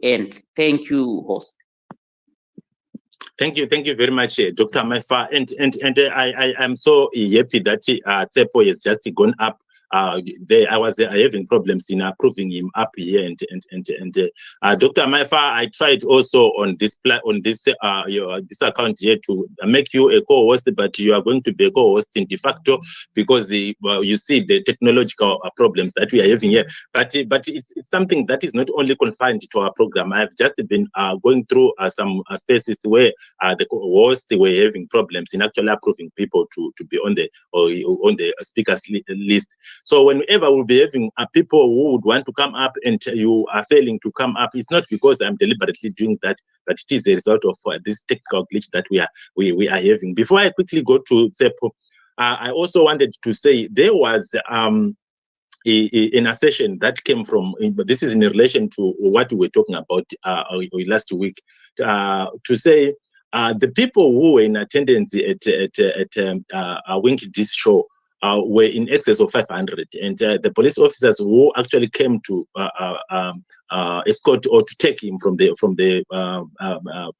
end. Thank you, host. Thank you very much, Dr. Maifa, and I'm so happy that Tsepo has just gone up. I was having problems in approving him up here, and Dr. Maifa, I tried also on this this account here to make you a co-host, but you are going to be a co-host in de facto because you see the technological problems that we are having here. But it's something that is not only confined to our program. I've just been going through some spaces where the hosts were having problems in actually approving people to be on the speakers list. So whenever we'll be having people who would want to come up and you are failing to come up, it's not because I'm deliberately doing that, but it is a result of this technical glitch that we are having. Before I quickly go to Tsepo, I also wanted to say there was in a session that came from, but this is in relation to what we were talking about last week, to say the people who were in attendance at Wink this show were in excess of 500, and the police officers who actually came to escort or to take him from the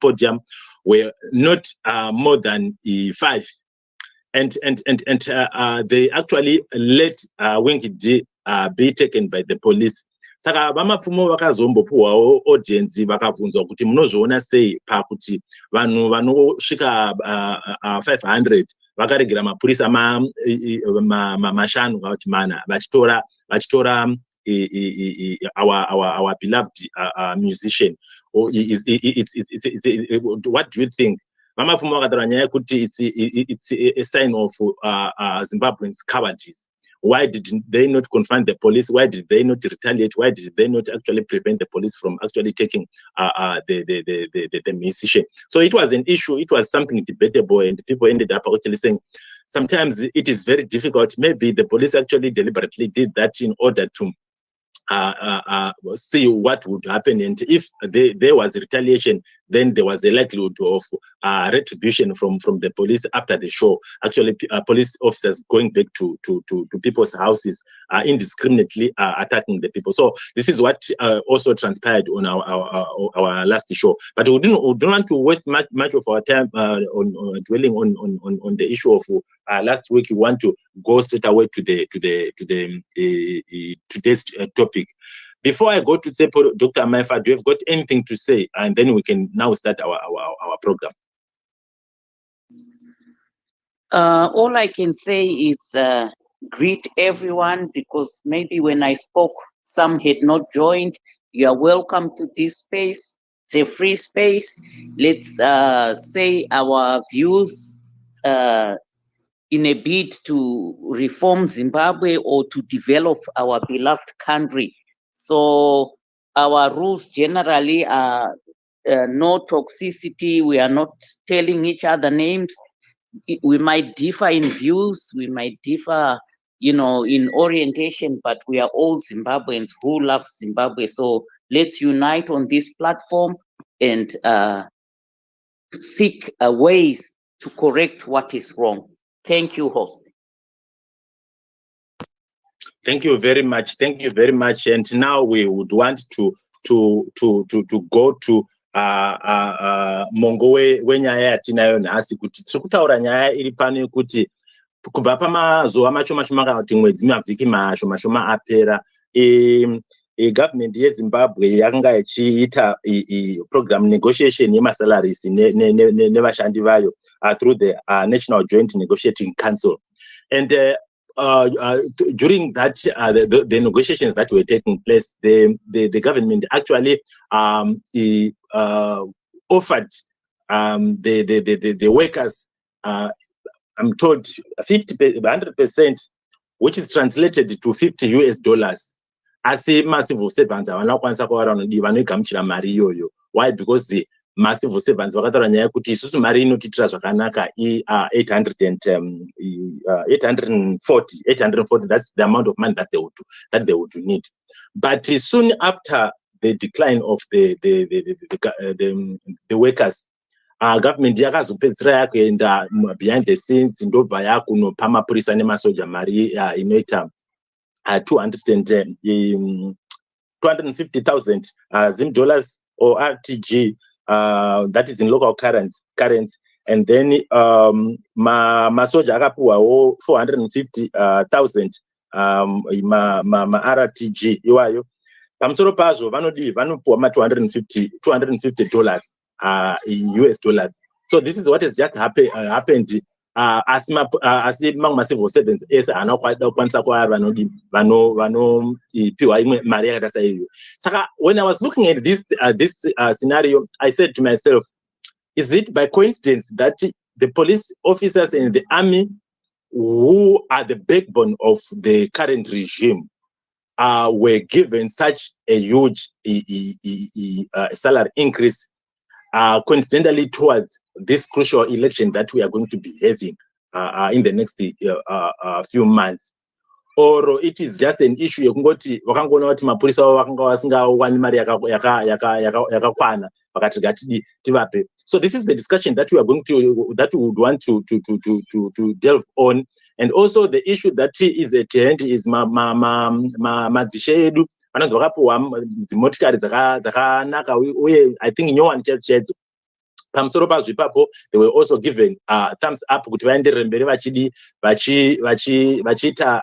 podium were not more than 5. And they actually let Wink be taken by the police. Saka vamapfumo vakazombopuwawo audience vakabvunzwa kuti munozoona sei pakuti vanhu vanosvika 500 vakaregera mapurisa mashanu kana kuti mana vachitora our beloved musician. What do you think? Vamapfumo vakataura nyaya yekuti it's a sign of Zimbabweans cowardice. Why did they not confront the police? Why did they not retaliate? Why did they not actually prevent the police from actually taking the musician? So it was an issue. It was something debatable, and people ended up actually saying sometimes it is very difficult. Maybe the police actually deliberately did that in order to see what would happen, and if there was retaliation, then there was a likelihood of retribution from the police after the show. Actually, police officers going back to people's houses indiscriminately attacking the people. So this is what also transpired on our last show. But we don't want to waste much of our time on dwelling on the issue of last week. We want to go straight away to today's topic. Before I go to Tsepo, Dr. Maifa, do you have got anything to say? And then we can now start our program. All I can say is greet everyone, because maybe when I spoke, some had not joined. You are welcome to this space. It's a free space. Let's say our views in a bid to reform Zimbabwe or to develop our beloved country. So our rules generally are no toxicity. We are not telling each other names. We might differ in views. We might differ, in orientation, but we are all Zimbabweans who love Zimbabwe. So let's unite on this platform and seek ways to correct what is wrong. Thank you, host. Thank you very much. Thank you very much. And now we would want to go to mongo wenyaya yatinayo nhasi kuti tiri kutaura nyaya iri pano yekuti kubva pamazuva mashoma kana kuti mwedzi mavhiki mashoma apera government yeZimbabwe yakanga ichiita program negotiation yemasalaries nevashandi vayo through the National Joint Negotiating Council. And during that the negotiations that were taking place, the government actually offered the workers, I'm told 100%, which is translated to $50. Asi massive servants vanokwanisa kuva vanogamuchira mari iyoyo. Why? Because the massive servants vakataura nyaya yekuti isusu mari inotiitira zvakanaka 840. That's the amount of money that they would need. But soon after the decline of the workers, government yakazopedzisira yakuenda behind the scenes ndobva yakunopa mapurisa nemasoja mari inoita 250,000 Zim dollars or RTG, that is in local currency. And then masoja akapuwawo 450,000 RTG iwayo. Pamusoro pazvo vanopuwa $250 in US dollars. So this is what has just happened. Asi mamwe civil servants ese haana kukwanisa kwavari vanopiwa imwe mari yakaita saiyo. Saka when I was looking at this scenario, I said to myself, is it by coincidence that the police officers and the army, who are the backbone of the current regime, were given such a huge salary increase coincidentally towards this crucial election that we are going to be having in the next few months? Or it is just an issue yekungoti vakangoona kuti mapurisa avo vakanga vasingawani mari yakakwana vakati ngativape. So this is the discussion that we would want to delve on. And also the issue that is at hand is madzishe edu vanonzi vakapiwa dzimotikari dzakanaka uye I think nyowani chedzo. Pamusoro pazvo ipapo, they were also given thumbs up kuti vaenderere mberi vachiita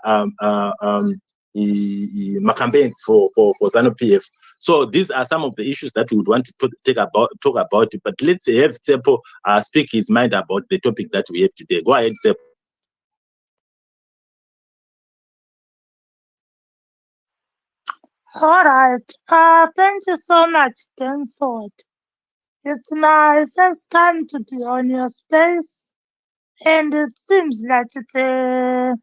campaigns for ZANU-PF. So these are some of the issues that we would want to talk about. But let's have Tsepo speak his mind about the topic that we have today. Go ahead, Tsepo. All right. Thank you so much, Stanford. It's my first time to be on your space, and it seems like it's a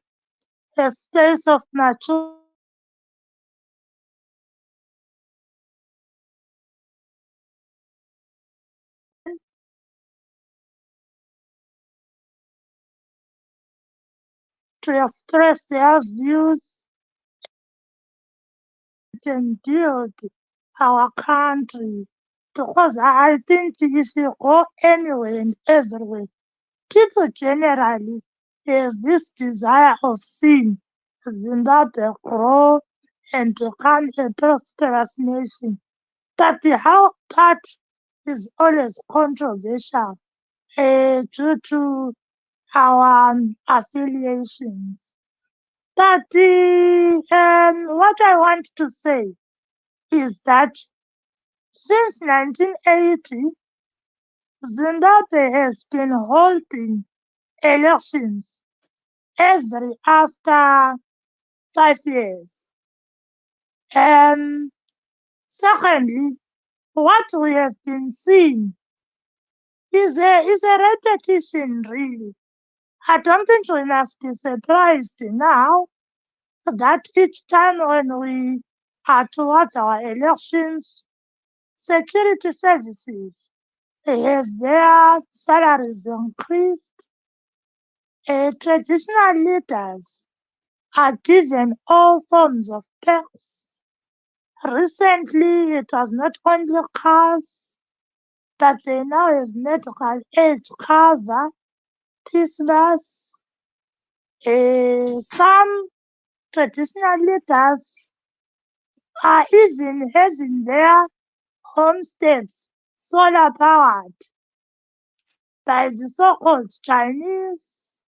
space of maturity. To express their views and build our country. Because I think if you go anywhere and everywhere, people generally have this desire of seeing Zimbabwe grow and become a prosperous nation. But the how part is always controversial due to our affiliations. But what I want to say is that since 1980, Zimbabwe has been holding elections every after 5 years. Secondly, what we have been seeing is a repetition, really. I don't think we must be surprised now that each time when we are towards our elections, security services have their salaries increased. Traditional leaders are given all forms of perks. Recently, it was not only cars, but they now have medical aid cover, Christmas. Some traditional leaders are even having their homesteads solar powered by the so-called Chinese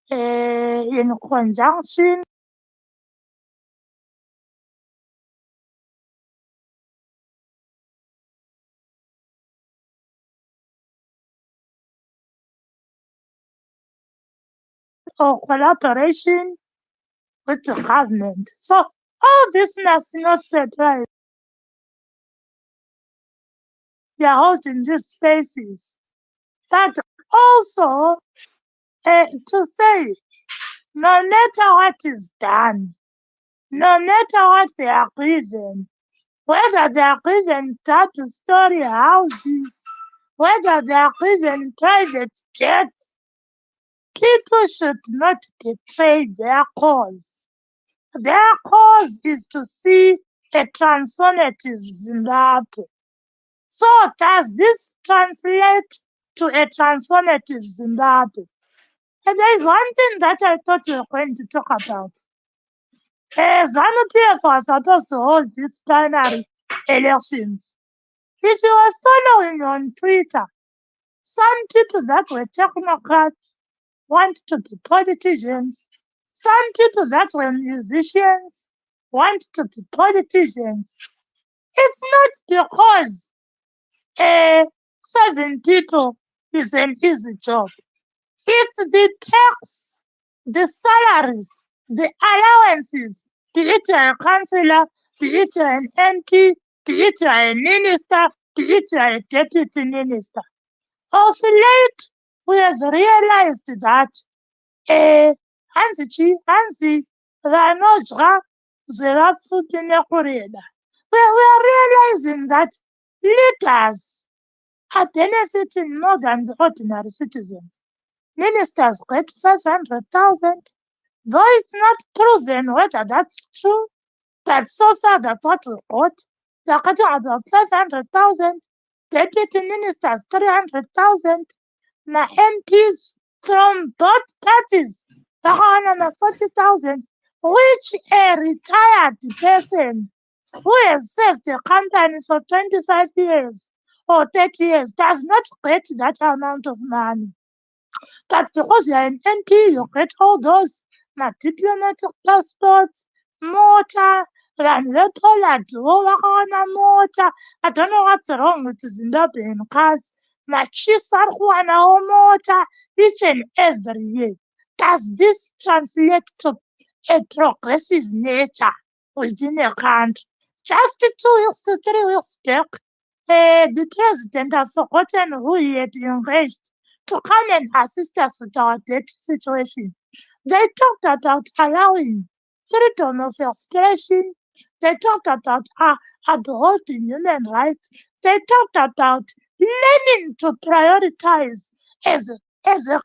in conjunction or collaboration with the government. So all this must not surprise. We are holding these spaces. But also to say, no matter what is done, no matter what they are given, whether they are given double-story houses, whether they are given private jets, people should not betray their cause. Their cause is to see a transformative Zimbabwe. So does this translate to a transformative Zimbabwe? And there is one thing that I thought we were going to talk about. ZANU-PF was supposed to hold these primary elections. If you were following on Twitter, some people that were technocrats want to be politicians. Some people that were musicians want to be politicians. It's not because 7 people is an easy job. It's the perks, the salaries, the allowances, be it a councillor, be it an MP, be it a minister, be it a deputy minister. Of late, we have realized that hansi vanodya zvevapfupi nekureda. We are realizing that leaders are benefiting more than the ordinary citizens. Ministers get 500,000, though it's not proven whether that's true, but so far that's what we got. They're getting about 500,000, deputy ministers 300,000, now MPs from both parties are 40,000, which a retired person who has served the company for 25 years or 30 years does not get that amount of money. But because you're an MP, you get all those diplomatic passports, motor, and the Poland, motor. I don't know what's wrong with Zimbabwean cars. Chiefs are motor each and every year. Does this translate to a progressive nature within a country? Just 2 weeks to 3 weeks back, the president has forgotten who he had engaged to come and assist us with our debt situation. They talked about allowing freedom of expression. They talked about upholding human rights. They talked about learning to prioritize as a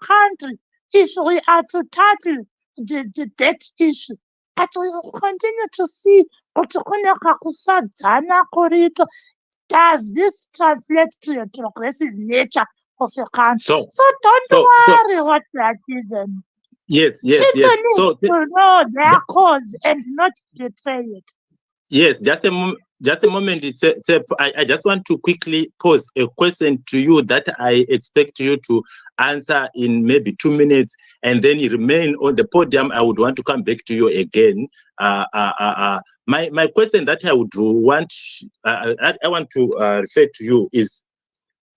country if we are to tackle the debt issue. But we will continue to see kuti kuneka kusadzana kuriko. Does this translate to a progressive nature of a country? So don't worry what that isn't. Yes. People need to know their cause and not betray it. Yes, just a moment. I just want to quickly pose a question to you that I expect you to answer in maybe 2 minutes, and then you remain on the podium. I would want to come back to you again. My question that I would want, I want to refer to you is,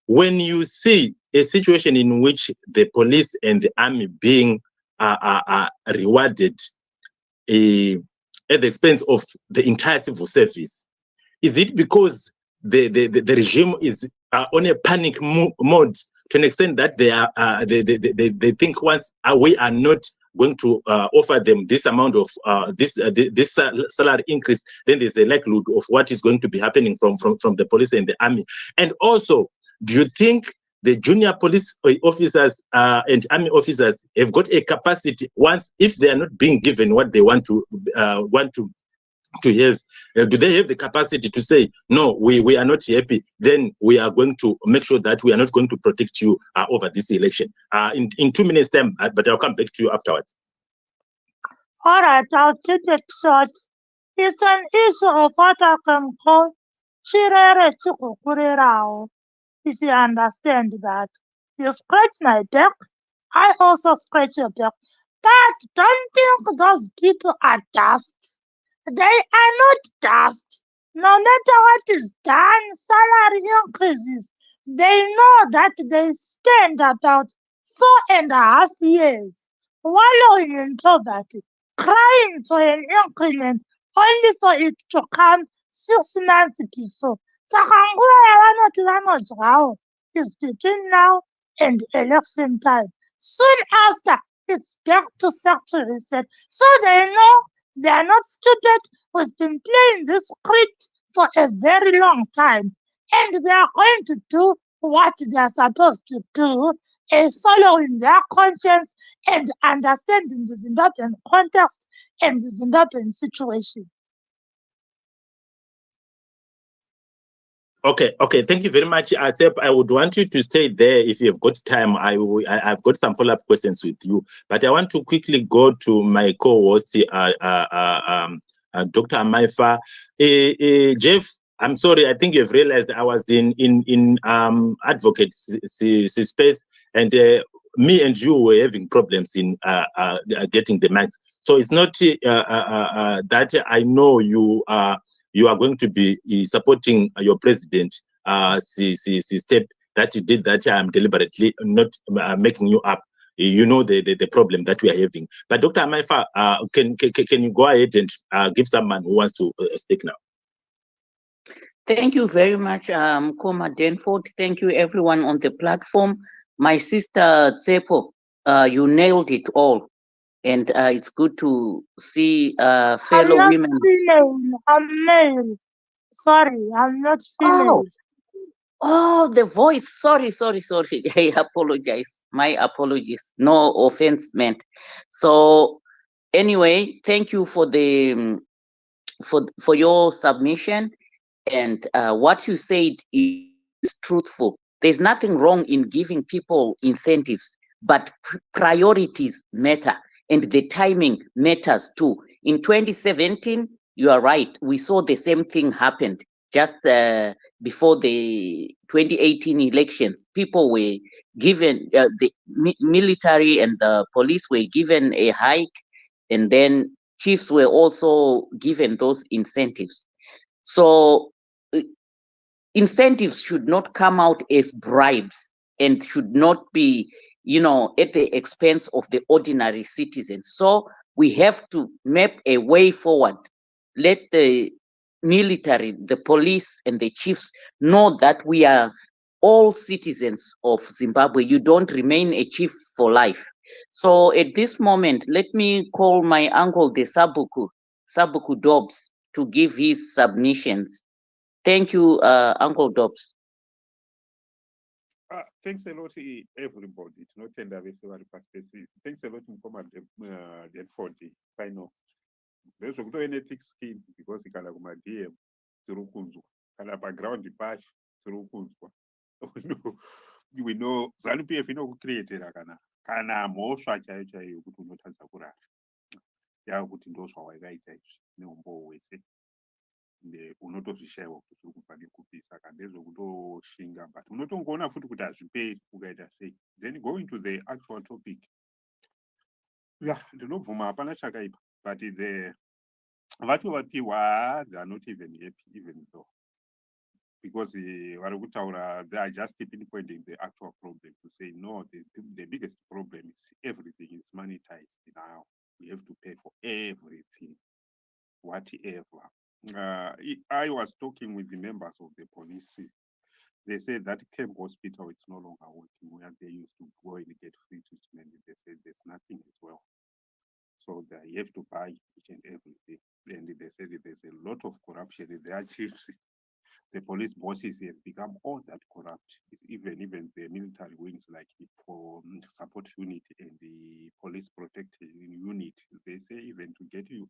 when you see a situation in which the police and the army being rewarded at the expense of the entire civil service, is it because the regime is on a panic mode to an extent that they think once we are not going to offer them this amount of this salary increase, then there's a likelihood of what is going to be happening from the police and the army? And also, do you think the junior police officers and army officers have got a capacity, once if they are not being given what they want to have, do they have the capacity to say, no, we are not happy, then we are going to make sure that we are not going to protect you over this election? In 2 minutes time, but I'll come back to you afterwards. All right, I'll keep it short. It's an issue of what I can call chirere chikukurerao. If you understand that, you scratch my back, I also scratch your back. But don't think those people are daft. They are not daft. No matter what is done, salary increases. They know that they spend about 4.5 years wallowing in poverty, crying for an increment, only for it to come 6 months before. Saka nguva yavanoti vanodyawo is between now and election time. Soon after, it's back to factory reset. So they know they are not stupid. We've been playing this script for a very long time, and they are going to do what they are supposed to do, following their conscience and understanding the Zimbabwean context and the Zimbabwean situation. Okay, okay. Thank you very much, Atep. I would want you to stay there if you have got time. I've got some follow-up questions with you, but I want to quickly go to my co-host, Dr. Amaifa. Jeff, I'm sorry. I think you've realized I was in advocate space, and me and you were having problems in getting the mics. So it's not that I know you are going to be supporting your president step that you did that I'm deliberately not making you up. You know the problem that we are having. But Dr. Amaifa, can you go ahead and give someone who wants to speak now? Thank you very much, Koma Denford. Thank you, everyone on the platform. My sister Tsepo, you nailed it all. And it's good to see I'm fellow not women. female. I'm male. Sorry, I'm not Oh, female. oh, the voice. Sorry, sorry, sorry. I apologize. My apologies. No offense meant. So anyway, thank you for the for your submission. And what you said is truthful. There's nothing wrong in giving people incentives, but priorities matter and the timing matters too. In 2017, you are right. We saw the same thing happened just before the 2018 elections. People were given, the military and the police were given a hike, and then chiefs were also given those incentives. So uh, incentives should not come out as bribes and should not be, at the expense of the ordinary citizens. So we have to map a way forward. Let the military, the police, and the chiefs know that we are all citizens of Zimbabwe. You don't remain a chief for life. So at this moment, let me call my uncle, the Sabuku Dobbs, to give his submissions. Thank you, Uncle Dobbs. Thanks a lot, everybody. It's not tender perspective. Thanks a lot, Mkoma for the final. There's a good ethics scheme because it can have my DM through Kunzu. Can have background the patch through Kunzu. We know Zanu PF ino kucreatera kana mhosva chaiyo chaiyo kuti unotadza kurara yakuti ndozvawakaita izvi neumbo hwese unotozvishayiwa kuti uri kubva nekupi saka ndezvekutoshinga but unotongoona futi kuti hazviperi ukaita sei. Then going to the actual topic, ndinobvuma hapana chakaipa but the vacho vapiwa they are not even happy even though because vari kutaura they are just pinpointing the actual problem to say no, the biggest problem is everything is monetized now. We have to pay for everything, whatever. I was talking with the members of the police. They said that camp hospital it's no longer working where they used to go and get free treatment. They said there's nothing as well. So they have to buy each and everything. And they said there's a lot of corruption. Their chiefs, the police bosses have become all that corrupt. Even the military wings like the support unit and the police protection unit, they say even to get you,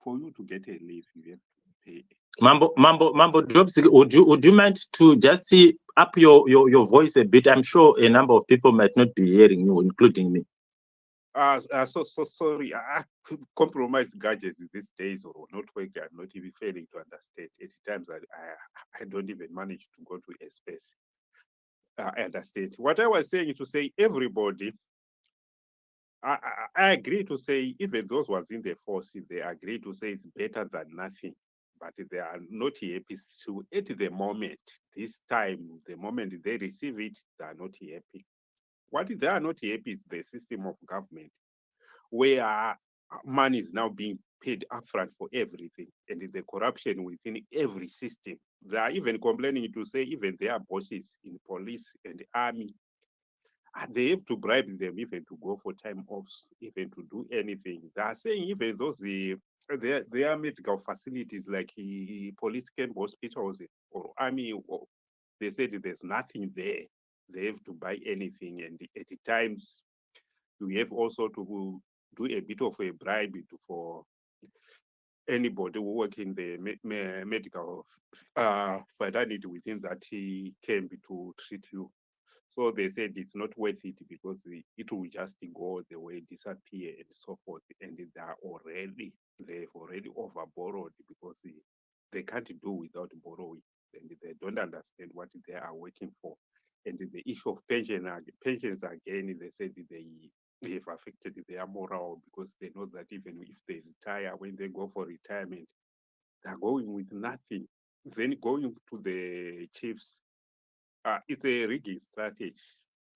for you to get a leave, you have to pay. Mambo Drops, would you mind to just up your voice a bit? I'm sure a number of people might not be hearing you, including me. So sorry. Compromised gadgets these days or not working. I'm not even failing to understand. At times I don't even manage to go to a space. I understand. What I was saying is to say everybody. I agree to say even those ones in the force, they agree to say it's better than nothing, but they are not happy. So at the moment, this time, the moment they receive it, they are not happy. What they are not happy is the system of government, where money is now being paid upfront for everything, and the corruption within every system. They are even complaining to say even their bosses in police and army, they have to bribe them even to go for time offs, even to do anything. They are saying even those their medical facilities like police camp hospitals or army, they said there's nothing there. They have to buy anything, and at times we have also to do a bit of a bribe for anybody who work in the medical fraternity within that camp to treat you. So they said it's not worth it because it will just go the way, disappear and so forth. And they've already over borrowed because they can't do without borrowing, and they don't understand what they are working for. And the issue of pensions again, they said they've affected their morale because they know that even if they retire, when they go for retirement, they're going with nothing. Then going to the chiefs, it's a rigging strategy.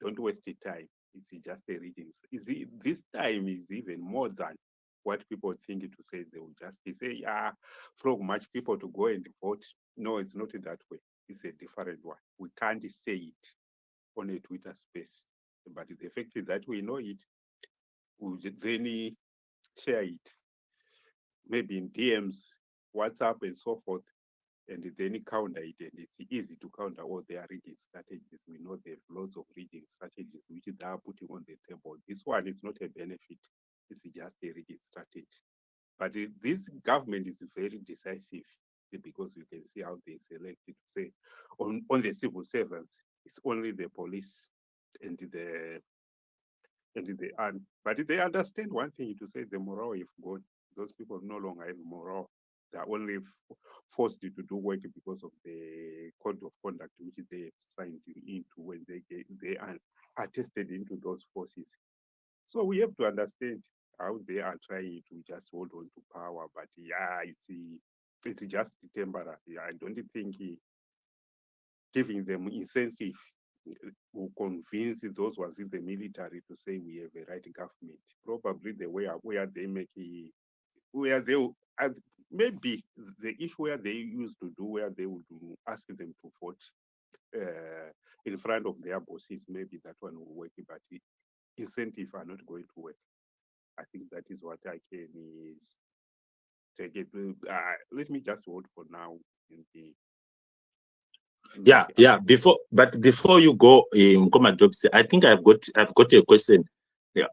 Don't waste the time. It's just a rigging. This time is even more than what people think to say. They will just say, yeah, flog much people to go and vote. No, it's not that way. It's a different one. We can't say it on a Twitter space. But the fact is that we know it, we'll then share it. Maybe in DMs, WhatsApp, and so forth, and then counter it. And it's easy to counter all their reading strategies. We know they have lots of reading strategies which they are putting on the table. This one is not a benefit, it's just a reading strategy. But this government is very decisive because you can see how they selected to say on the civil servants, it's only the police and the army. But they understand one thing to say the morale if gone. Those people no longer have morale. They are only forced to do work because of the code of conduct which they signed into when they are attested into those forces. So we have to understand how they are trying to just hold on to power. But yeah, it's just temporary. I don't think giving them incentive will convince those ones in the military to say we have a right government. Probably the way where they make where they maybe the issue where they used to do where they would ask them to vote in front of their bosses, maybe that one will work, but incentive are not going to work. I think that is what I can take it. Let me just vote for now. Yeah. Before you go, Mkoma Jobs, I think I've got a question. Yeah.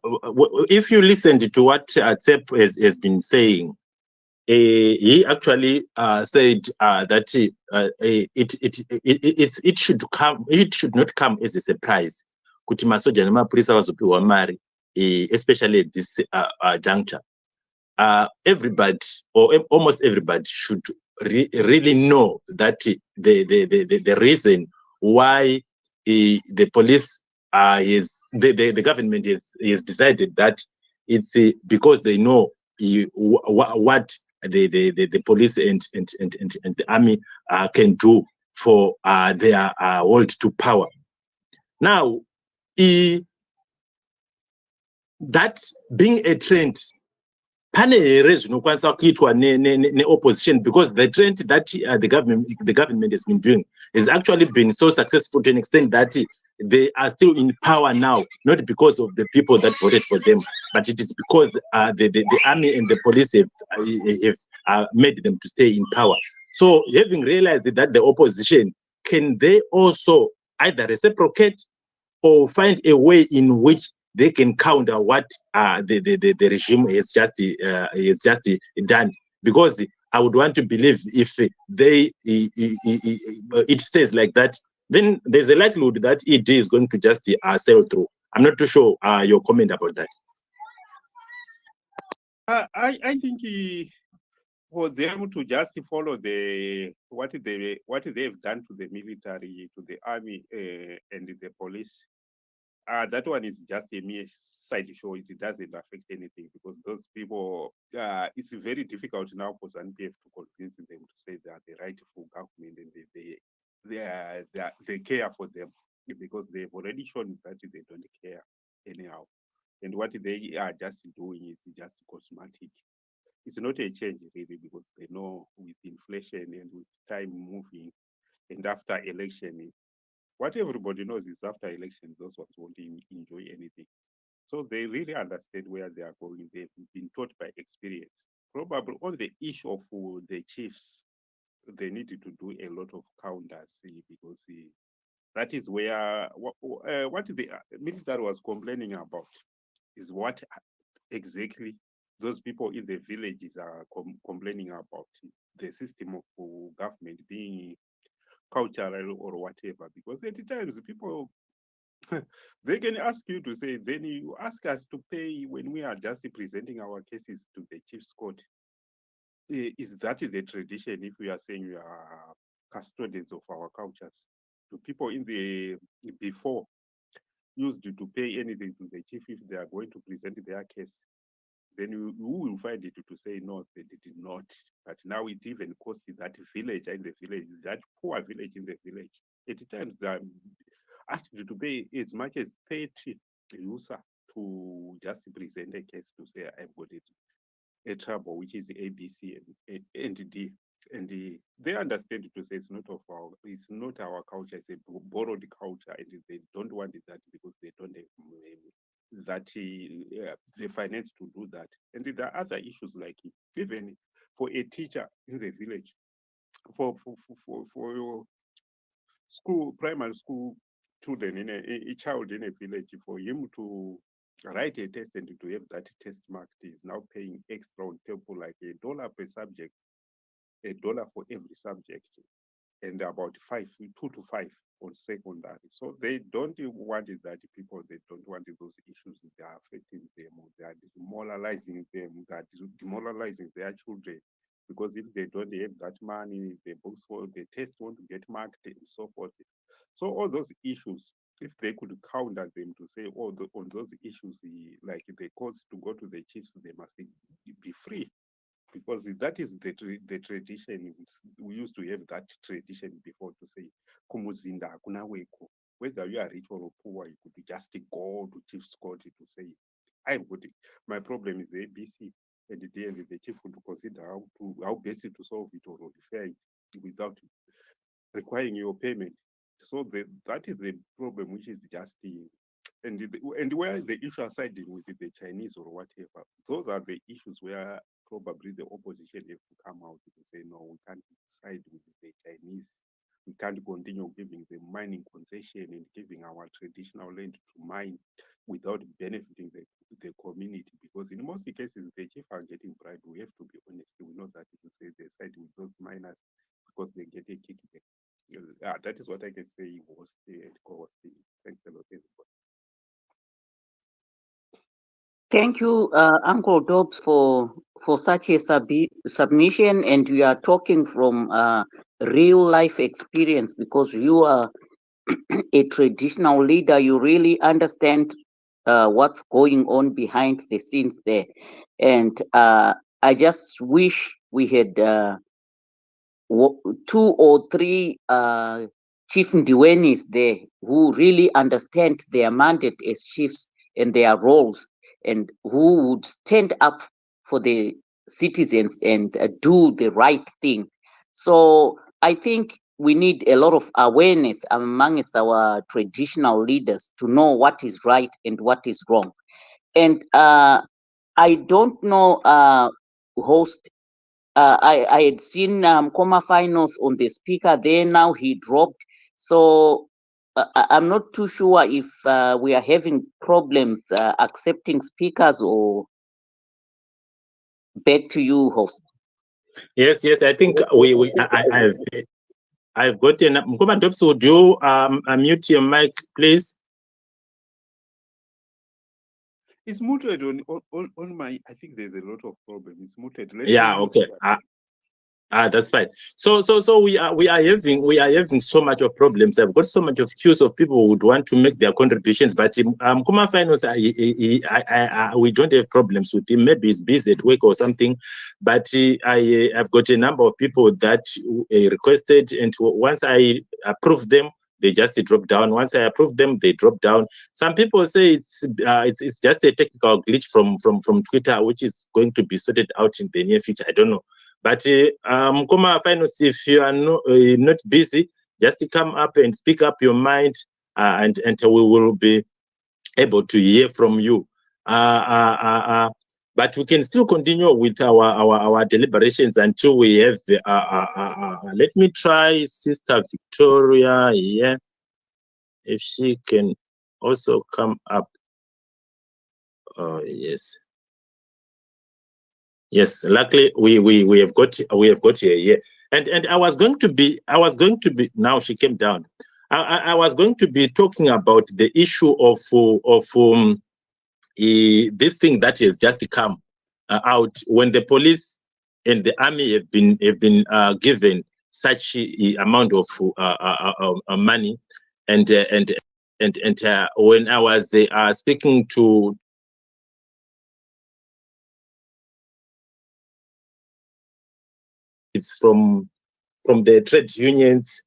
If you listened to what Tsep has been saying, he actually said that it should not come as a surprise kuti masoja nemapurisa vazopiwa mari, especially at this juncture. Everybody or almost everybody should really know that the reason why the police the government is decided that it's because they know what the police and the army can do for their hold to power. Now, that being a trend, pane here zvinokwanisa kuitwa ne-opposition, because the trend that the government has been doing has actually been so successful to an extent that they are still in power now, not because of the people that voted for them, but it is because the army and the police have made them to stay in power. So having realized that the opposition, can they also either reciprocate or find a way in which they can counter what the regime has just done? Because I would want to believe if it stays like that, then there's a likelihood that ED is going to just sail through. I'm not too sure your comment about that. I think for them to just follow what they have done to the military, to the army, and the police, that one is just a mere side show. It doesn't affect anything because those people, it's very difficult now for ZANU-PF to convince them to say they are the rightful government and they care for them, because they've already shown that they don't care anyhow. And what they are just doing is just cosmetic. It's not a change really, because they know with inflation and with time moving and after election, what everybody knows is after election, those ones won't enjoy anything. So they really understand where they are going. They've been taught by experience. Probably on the issue of the chiefs, they needed to do a lot of counters because that is where what the military was complaining about is what exactly those people in the villages are complaining about the system of government being cultural or whatever, because at times people they can ask you to say, then you ask us to pay when we are just presenting our cases to the chief's court. Is that the tradition if we are saying we are custodians of our cultures? Do people in the before used to pay anything to the chief if they are going to present their case? Then you will find it to say no, they did not. But now it even costs that village in the village, that poor village in the village. At times they are asked to pay as much as 30 user to just present a case to say I've got it a trouble, which is A, B, C, and D. And they understand to say it's not our culture, it's a borrowed culture, and they don't want it that because they don't have the finance to do that. And there are other issues like even for a teacher in the village, for your school, primary school children in a child in a village, for him to write a test and to have that test marked is now paying extra on top, like $1 per subject, $1 for every subject, and about 2 to 5 on secondary. So they don't want it that people, they don't want those issues, they are affecting them, or they are demoralizing them, that demoralizing their children. Because if they don't have that money, the books for the test won't get marked and so forth. So all those issues, if they could counter them to say, on those issues, like the courts to go to the chiefs, they must be free, because that is the tradition. We used to have that tradition before to say, kumuzinda hakuna weko. Whether you are rich or poor, you could just go to chief's court to say, I've got it. My problem is ABC, and the chief would consider how best to solve it or refer it without requiring your payment. So that is the problem, which is just and where the issue are siding with the Chinese or whatever. Those are the issues where probably the opposition have to come out to say, no, we can't side with the Chinese. We can't continue giving the mining concession and giving our traditional land to mine without benefiting the community. Because in most cases, the chief are getting bribed. We have to be honest. We know that to say they side with those miners because they get a kickback. That is what I can say was the cost. Thanks a lot, everybody. Thank you, Uncle Dobbs, for such a submission, and you are talking from real life experience because you are a traditional leader. You really understand what's going on behind the scenes there, and I just wish we had 2 or 3 chief Ndiwenis there who really understand their mandate as chiefs and their roles, and who would stand up for the citizens and do the right thing. So I think we need a lot of awareness amongst our traditional leaders to know what is right and what is wrong. And I don't know, host, I had seen Koma Finals on the speaker there. Now he dropped. So I'm not too sure if we are having problems accepting speakers, or back to you, host. Yes, I think I've gotten Mkoma Dobbs, would you mute your mic, please? It's muted on my. I think there's a lot of problems. It's muted. Yeah, okay. That's fine. So we are having so much of problems. I've got so much of queues of people who would want to make their contributions, but Kuma Finals, we don't have problems with him. Maybe he's busy at work or something, but I've got a number of people that requested, and once I approve them, they just drop down. Once I approve them, they drop down. Some people say it's just a technical glitch from Twitter, which is going to be sorted out in the near future. I don't know. But Mkoma Finals, if you are not busy, just come up and speak up your mind, and we will be able to hear from you. But we can still continue with our deliberations until we have. Let me try Sister Victoria here, if she can also come up. Yes. Yes, luckily we have got here. Yeah. And I was going to be now she came down. I was going to be talking about the issue of this thing that has just come out when the police and the army have been given such amount of money and when I was speaking to it's from the trade unions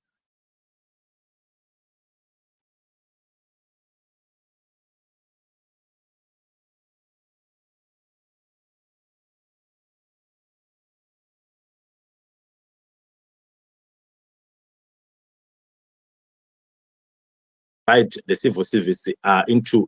right the civil service into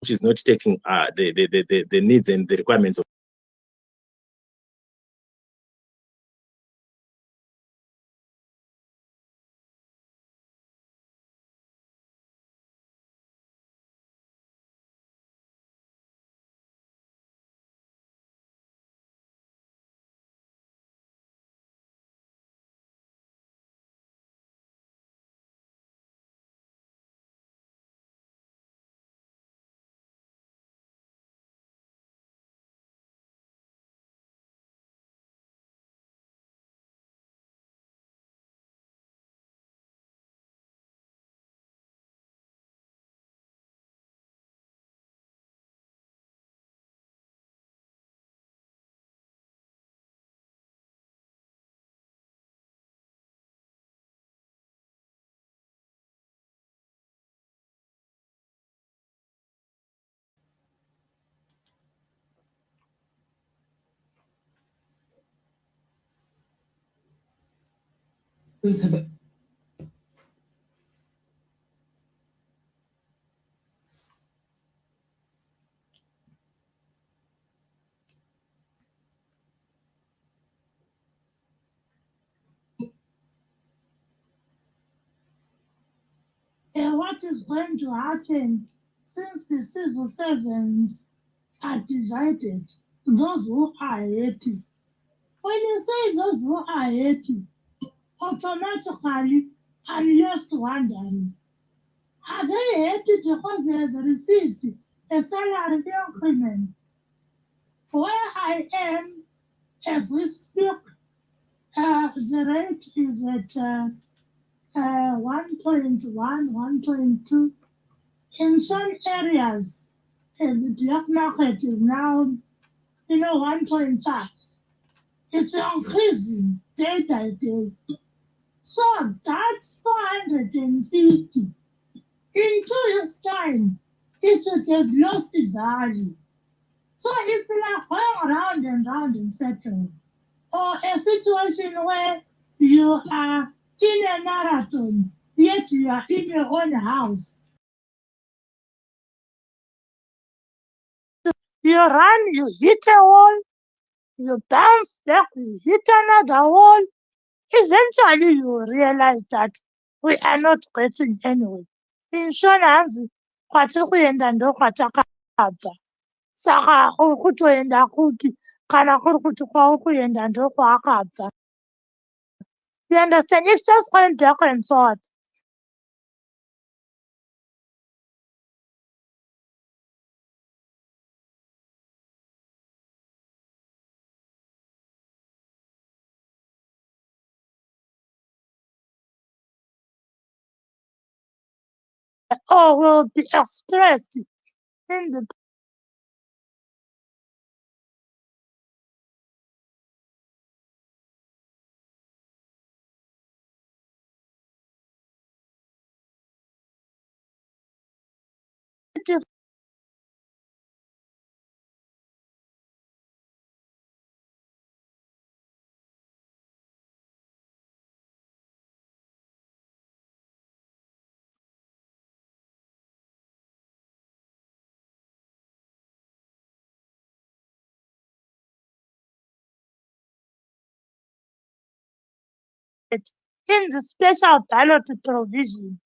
which is not taking the needs and the requirements of What is going to happen since the civil servants are decided? Those who are happy. When you say those who are happy, automatically I'm just wondering, are they happy because they have received a salary increment? Where I am, as we speak, the rate is at 1.1, 1.2. In some areas, the black market is now, 1.5. It's increasing day by day. So that's 450. In 2 years' time, it would have lost its value. So it's like going round and round in circles. Or a situation where you are in a marathon, yet you are in your own house. You run, you hit a wall, you bounce back, you hit another wall. Eventually, you realize that we are not getting anywhere. Insurance, kwatiri kuenda ndokwatakaabva. Saka uri kutoenda kupi kana kuri kuti kwauri kuenda ndokwakabva. You understand? It's just going back and forth. Or will be expressed in the security in the special ballot provision.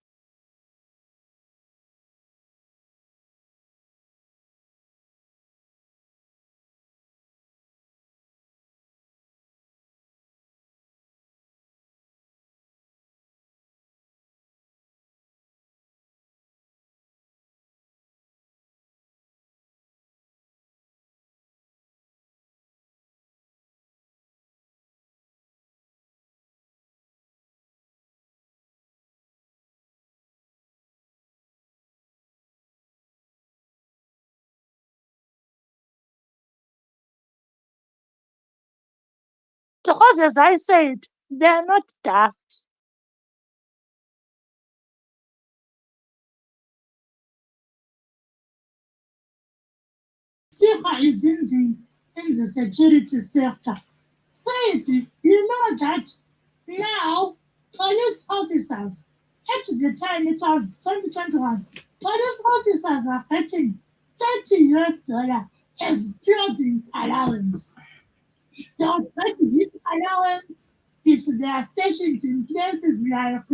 Because, as I said, they are not daft. Speaker is in the security sector. Said, you know that now police officers, at the time it was 2021, police officers are getting $30 as clothing allowance. They are getting this allowance if they are stationed in places like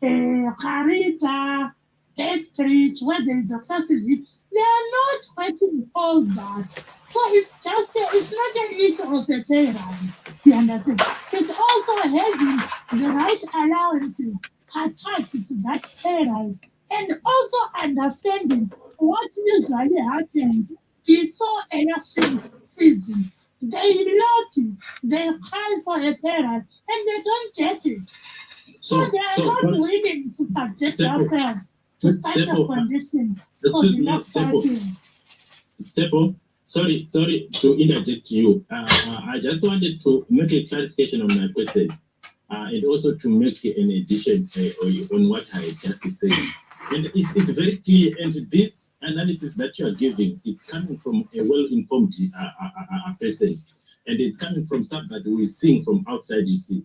Karita, Bedford, where there is excessive heat. They are not getting all that. So it's just it's not an issue of the pay rise. You understand? It's also having the right allowances attached to that pay rise and also understanding what usually happens before election season. They lobby, they cry for a pay rise, and they don't get it. So they are not willing to subject themselves to such a condition for the next 5 years. Sepo, sorry to interject you. I just wanted to make a clarification on my question, and also to make an addition on what I just said. And it's very clear, and this analysis that you are giving, it's coming from a well-informed person, and it's coming from somebody who is seeing from outside, you see.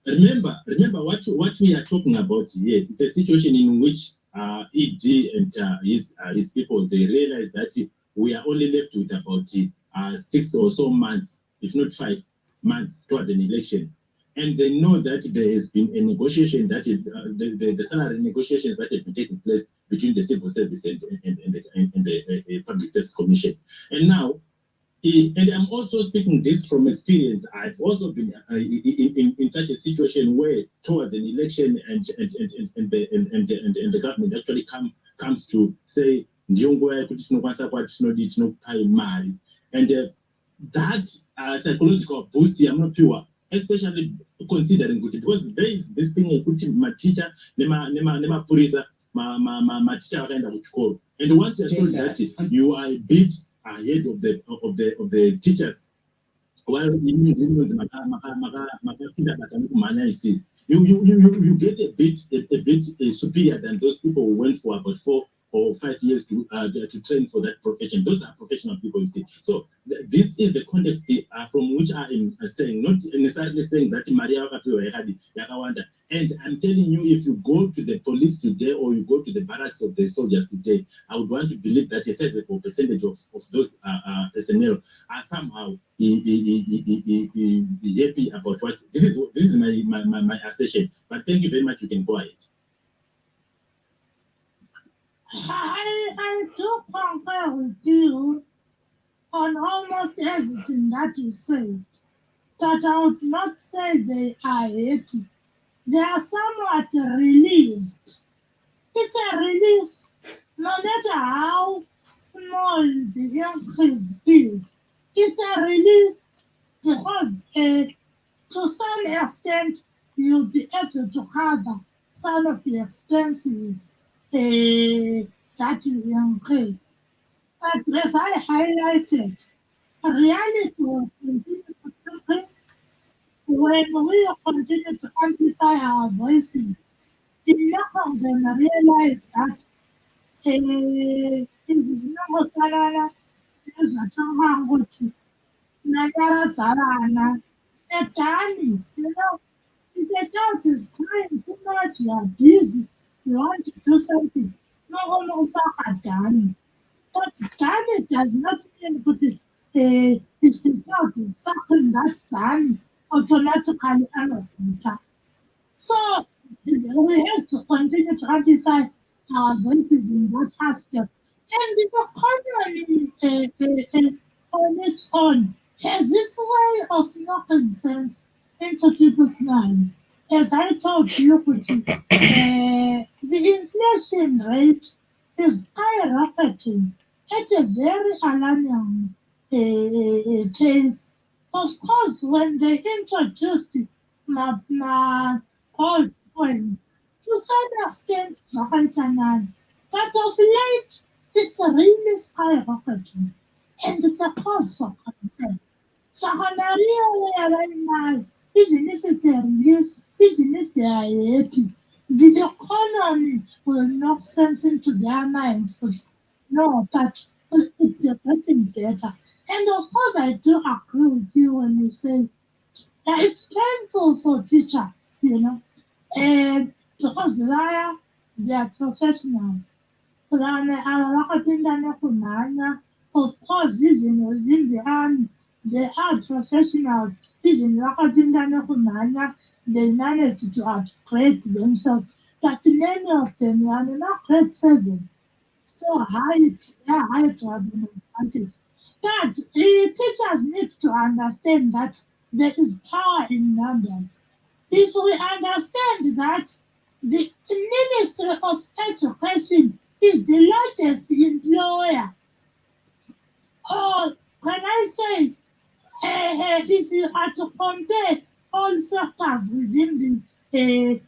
Remember what we are talking about here. It's a situation in which ED and his people, they realize that we are only left with about 6 or so months, if not 5 months, toward an election. And they know that there has been a negotiation that the salary negotiations that have been taking place between the civil service and the public service commission. And now, and I'm also speaking this from experience. I've also been in such a situation where towards an election and the government actually comes to say and that psychological boost, I'm not pure, especially considering good, because there is this thing my teacher nema purisa my teacher and once you're told that you are a bit ahead of the teachers, while you get a bit superior than those people who went for about 4 or 5 years to train for that profession. Those are professional people, you see. So this is the context from which I am saying, not necessarily saying that Maria Yakawanda. And I'm telling you, if you go to the police today or you go to the barracks of the soldiers today, I would want to believe that a sizable percentage of those personnel are somehow happy about what this is my assertion. But thank you very much. You can go ahead. I do concur with you on almost everything that you said, but I would not say they are happy. They are somewhat relieved. It's a relief, no matter how small the increase is. It's a relief because to some extent you'll be able to cover some of the expenses that you incur. But as I highlighted, reality will continue to happen when we continue to amplify our voices in making them realize that zvinongofanana nezvatakanga kuti nanyaradzarana edhani, you know, if a child is crying too much, you are busy, you want to do something, no one done. But done does not mean that if the child is sucking that done, automatically underwater. So we have to continue to amplify our voices in that aspect. And the economy on its own has its way of knocking sense into people's minds. As I told you, the inflation rate is skyrocketing at a very alarming pace. Of course, when they introduced gold coins, to some extent, Zahantanan, but of late, it's really skyrocketing, and it's a cause for concern. Sahanaria whereby business is a relief, business they are happy. The economy will knock sense into their minds, but no, but it's getting better. And of course, I do agree with you when you say that it's painful for teachers, you know, and because they are professionals. Vane ava vakapinda nekumhanya. Of course, even within the army, they are professionals. Even vakapinda nekumhanya, they managed to upgrade themselves. But many of them are not grade 7. So height was an advantage. But teachers need to understand that there is power in numbers. If we understand that the Ministry of Education is the largest employer, or can I say, if you are to compare all sectors within the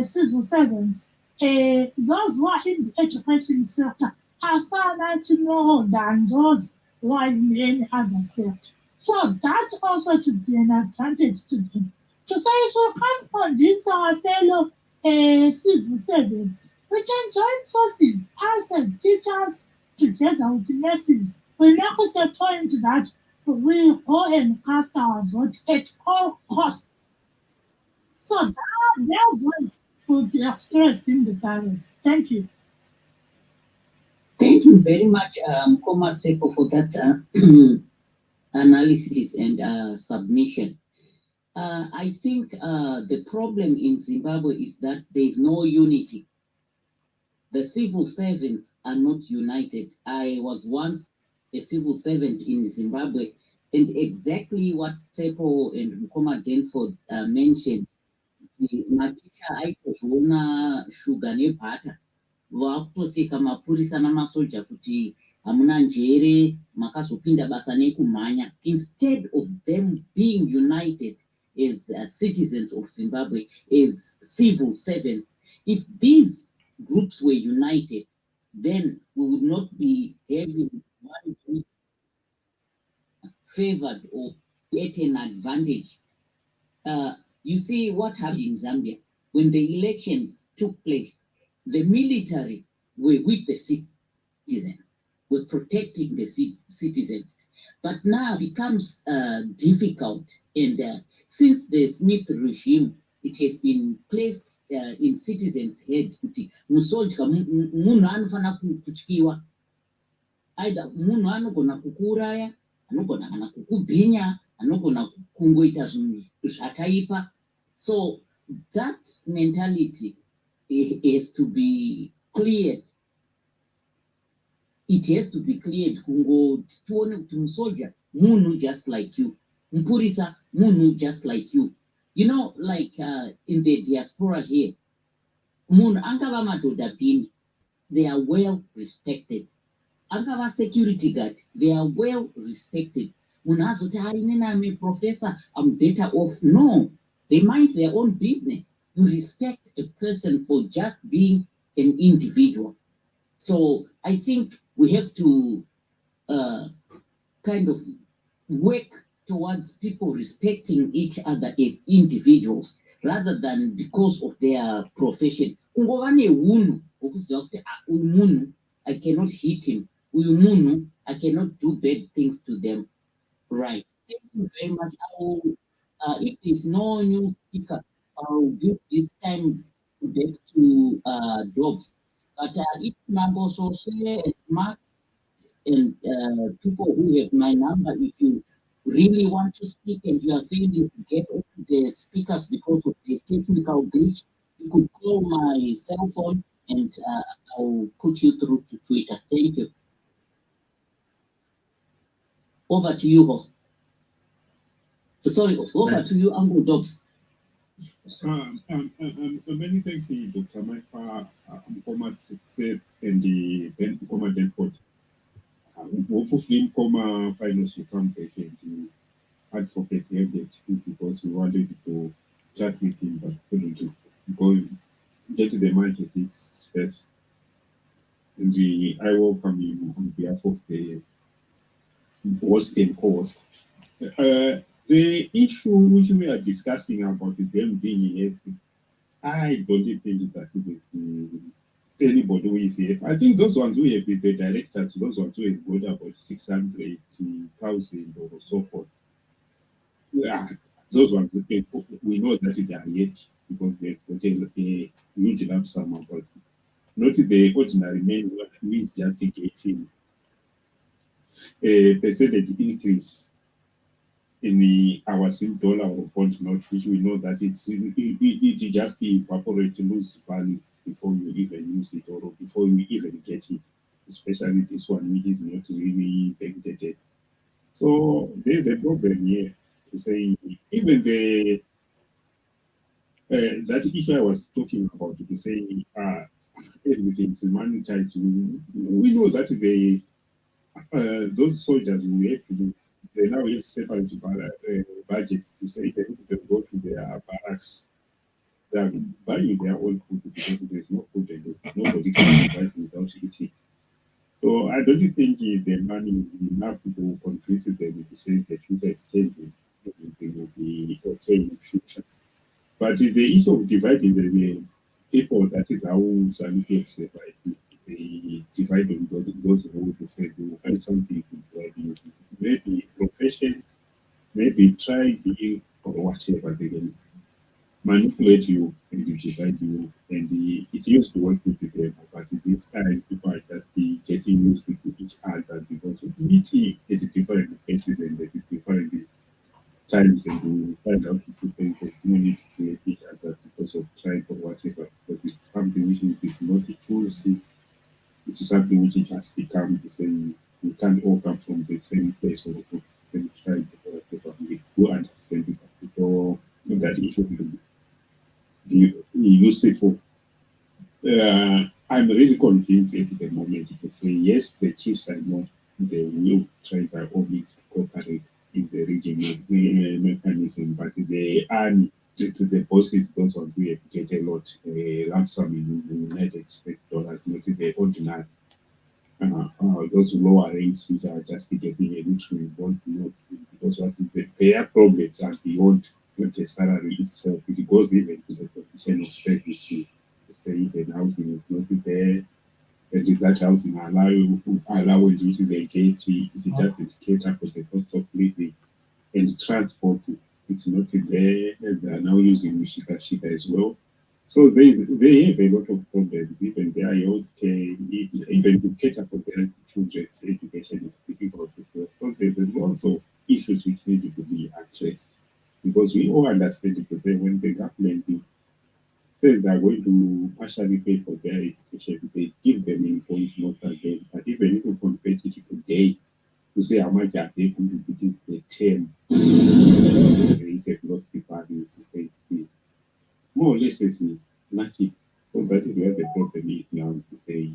civil servants, those who are in the education sector are far much more than those who are in any other sector. So that also should be an advantage to them. To say if we can't convince our fellow civil servants, we can join forces, us as teachers, together with the nurses. We make it a point that we go and cast our vote at all costs. So that their voice will be expressed in the ballot. Thank you. Thank you very much, Komatseko, for that analysis and submission. I think the problem in Zimbabwe is that there is no unity. The civil servants are not united. I was once a civil servant in Zimbabwe, and exactly what Tsepo and Mkoma Denford mentioned, the maticha aitozviona shuga nebhata vakutoseka mapurisa namasoja kuti hamuna njere makazopinda basa nekumhanya, instead of them being united as citizens of Zimbabwe, as civil servants. If these groups were united, then we would not be having one group favored or at an advantage. You see what happened in Zambia when the elections took place. The military were with the citizens, were protecting the citizens. But now it becomes difficult, and since the Smith regime, it has been placed in citizens' head kuti musoldier munhu anofana kutyiwa, either munhu anogona kukuuraya, anogona kana kukubhinya, anogona kungoita zvinhu zvakaipa. So that mentality has to be cleared. It has to be cleared. Kungoti tione kuti musoldier munhu just like you, mupurisa munhu just like you. You know, like in the diaspora here, munhu angava madhodha pini, they are well respected. Angava security guard, they are well respected. Munhu azoti inini I'm a professor, I'm better off. No, they mind their own business. You respect a person for just being an individual. So I think we have to kind of work towards people respecting each other as individuals rather than because of their profession. Kungova neunhu wokuziva kuti uyu munhu I cannot hit him. Uyu munhu, I cannot do bad things to them. Right. Thank you very much. I will, if there's no new speaker, I'll give this time back to Dobbs. But if Mambo Sose and Max and people who have my number, if you really want to speak and you are failing to get onto the speakers because of the technical glitch, you could call my cell phone and I'll put you through to Twitter. Thank you. Over to you, host. Sorry, over to you, Uncle Dobbs. Many thanks to you, Dr. Maifa, Mkoma Tsetse, and the Ben Mkoma Denford. Hopefully, Mkoma finals will come back and advocate here because we wanted to chat with him, but couldn't go get to the market is space. And I welcome him on behalf of the host and co-host. The issue which we are discussing about them being here, I don't think that it is anybody who is here. I think those ones who have been the directors, those ones who have got about 600,000 or so forth. Yeah, those ones, we know that they are yet because they've got a huge lump sum about not the ordinary man who is just getting a percentage increase in our SIM dollar or bond note, which we know that it just evaporate, lose value before you even use it or before you even get it, especially this one, which is not really backdated. So there's a problem here to say, even the that issue I was talking about, to say everything's monetized. We know that those soldiers will have to do. They now have separate budget to say that if they go to their barracks, they are buying their own food because there's no food and nobody can survive without eating. So I don't think the money is enough to convince them to say the future is changing. Everything will be okay in the future. But the issue of dividing the people, that is how Zanu have survived. They divide on those who decide to find something to maybe profession, maybe try being or whatever they can manipulate you and divide you. And it used to work with the devil, but this time people are just getting used to each other because of meeting at different places and at different times, and you find out people think that you need to create each other because of tribe or whatever. But it's something which is not choose. It is something which just become the same. We can't all come from the same place or the same tribe or whatever. We do understand it before so that it should be useful. I'm really convinced at the moment to say yes, the chiefs I know they will try by all means to cooperate in the regional mechanism, but the army, the bosses, those who do get a lot, lump sum in the United States dollars, not the ordinary. Those lower rates which are just getting a little involved, because what their problems are beyond the salary itself. It goes even to the position of service to stay in housing is not there. And that housing allowance which they get, it doesn't cater for the cost of living and transport. It's not there. They are now using Mishika as well. So they have a lot of problems. Even their health care, even to cater for their children's education is difficult. Because there's lots of issues which need to be addressed. Because we all understand it, because when the government says they are going to partially pay for their education, they give them in points not again. But even if you convert it today, to say how much are they contributing to the term, they have lost the value to pay fee. More or less, it's nothing. So that is where the problem is now to say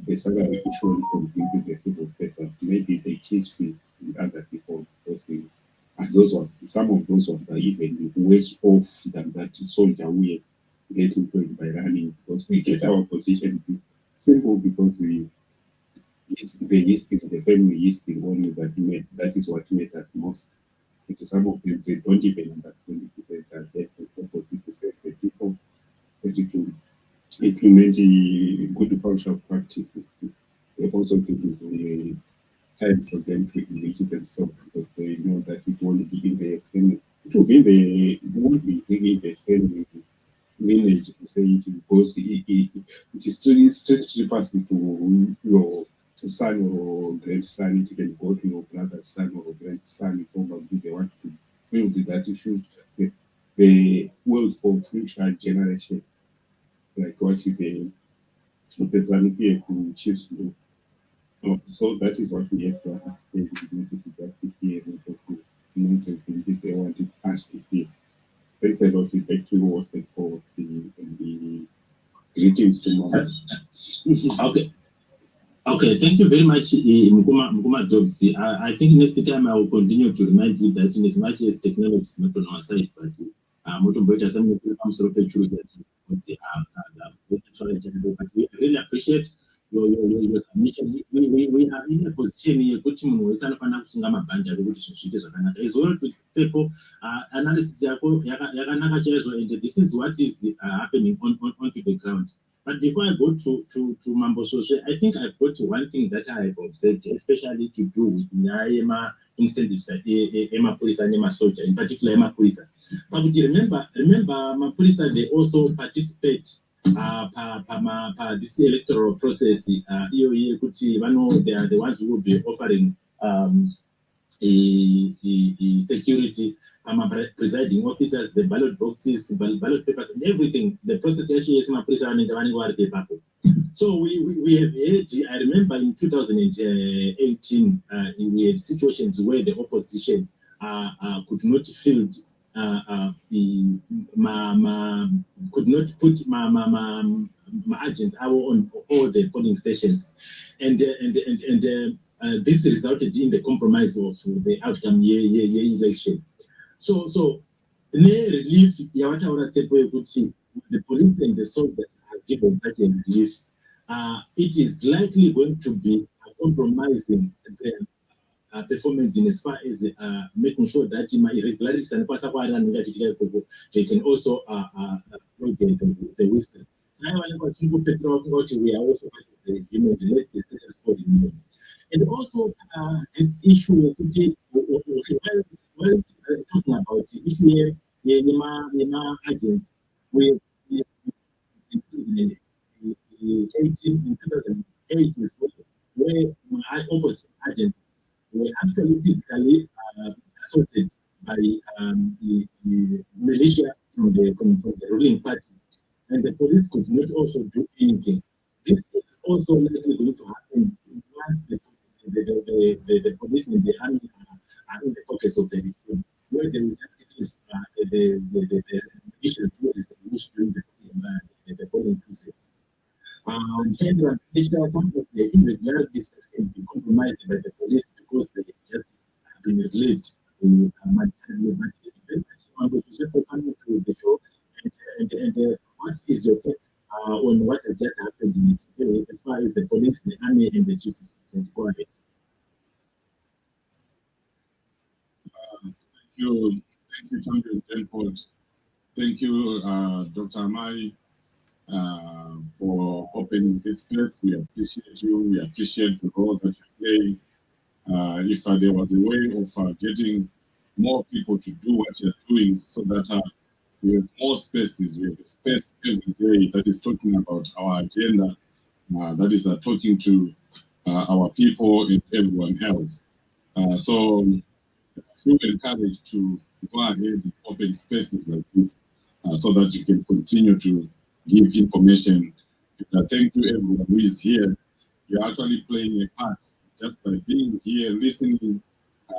the salary issue convinces the people better. Maybe they keep seeing other people because and those ones, some of those ones are even worse off than that soldier we have getting paid by running because we get our position simple because the history, the family history only that is what made us most. Because some of them they don't even understand it because they are for people say the people ready to implement the good cultural practices. also to do the time for them to enrich themselves because they know that it won't be in the extended. It will be it won't be in the extended lineage to say it because it is strictly passed to your son or grandson. It can go to your brother's son or grandson. Probably they want to build that issues with the wills for future generation, like what the Zambia chiefs do. So that is what we have to understand. We need to just here and to influence and think they wanted us to hear. They said, okay, back to was the for the greetings to mom. Okay. Okay, thank you very much, Mukuma Jobs. I think next time I will continue to remind you that in as much as technology is not on our side, but we really appreciate your submission. We are in a position here, as well to take analysis, and this is what is happening onto the ground. But before I go to Mambo Social, I think I've got one thing that I've observed, especially to do with Nyama incentives at Emma Police and Emma Soldier, in particular Emma Police. But remember, my police they also participate this electoral process. They are the ones who will be offering security, presiding officers, the ballot boxes, ballot papers, and everything. The process actually is my prison and the paper. So we have had, I remember in 2018, we had situations where the opposition could not field could not put my agents on all the polling stations, and this resulted in the compromise of the outcome election. So relief the police and the soldiers are given such a relief. It is likely going to be compromising the performance in as far as making sure that my irregularities and they can also the wisdom. We are also the human the status quo. And also this issue while talking about the issue here, Yema agents, we in 2008 where my opposite agents were actually physically assaulted by the militia from the ruling party, and the police could not also do anything. This is also likely going to happen once the police and the army are in the pockets of the regime, where they will just use the militia to establish during the polling process. Some of the irregularities can be compromised by the police because they just have been relieved. To the show, and what is your take on what has just happened in this period as far as the police, the army, and the chiefs is concerned? Go ahead. Thank you, Champion Telford. Thank you, Dr. Amai, for opening this space. We appreciate you. We appreciate the role that you play. If there was a way of getting more people to do what you're doing so that we have more spaces, we have a space every day that is talking about our agenda, that is talking to our people and everyone else. So feel encouraged to go ahead and open spaces like this so that you can continue to give information. Thank you everyone who is here. You're actually playing a part just by being here, listening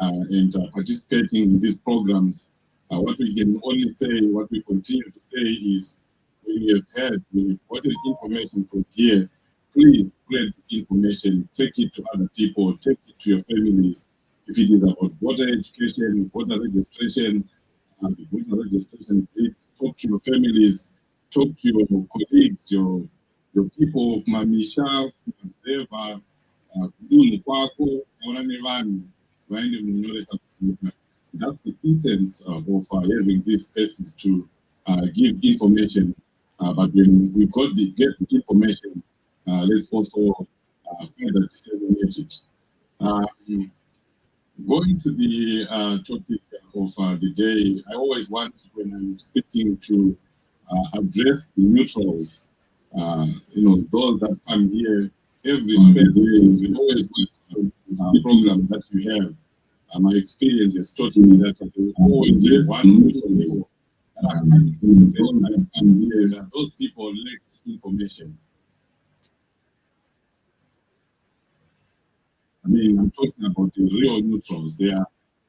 and participating in these programs. What we can only say, what we continue to say is, when you have heard, when you've gotten information from here, please spread information, take it to other people, take it to your families. If it is about voter education, voter registration, please talk to your families, talk to your colleagues, your people, Mamisha, Zeva, that's the essence of having these spaces to give information. But when we get the information, let's also further disseminated. Going to the topic of the day, I always want, when I'm speaking, to address the neutrals. Those that come here every space day, we always work program that you have. My experience has taught me that there will always be one neutral that those people lack information. I mean, I'm talking about the real neutrals. They are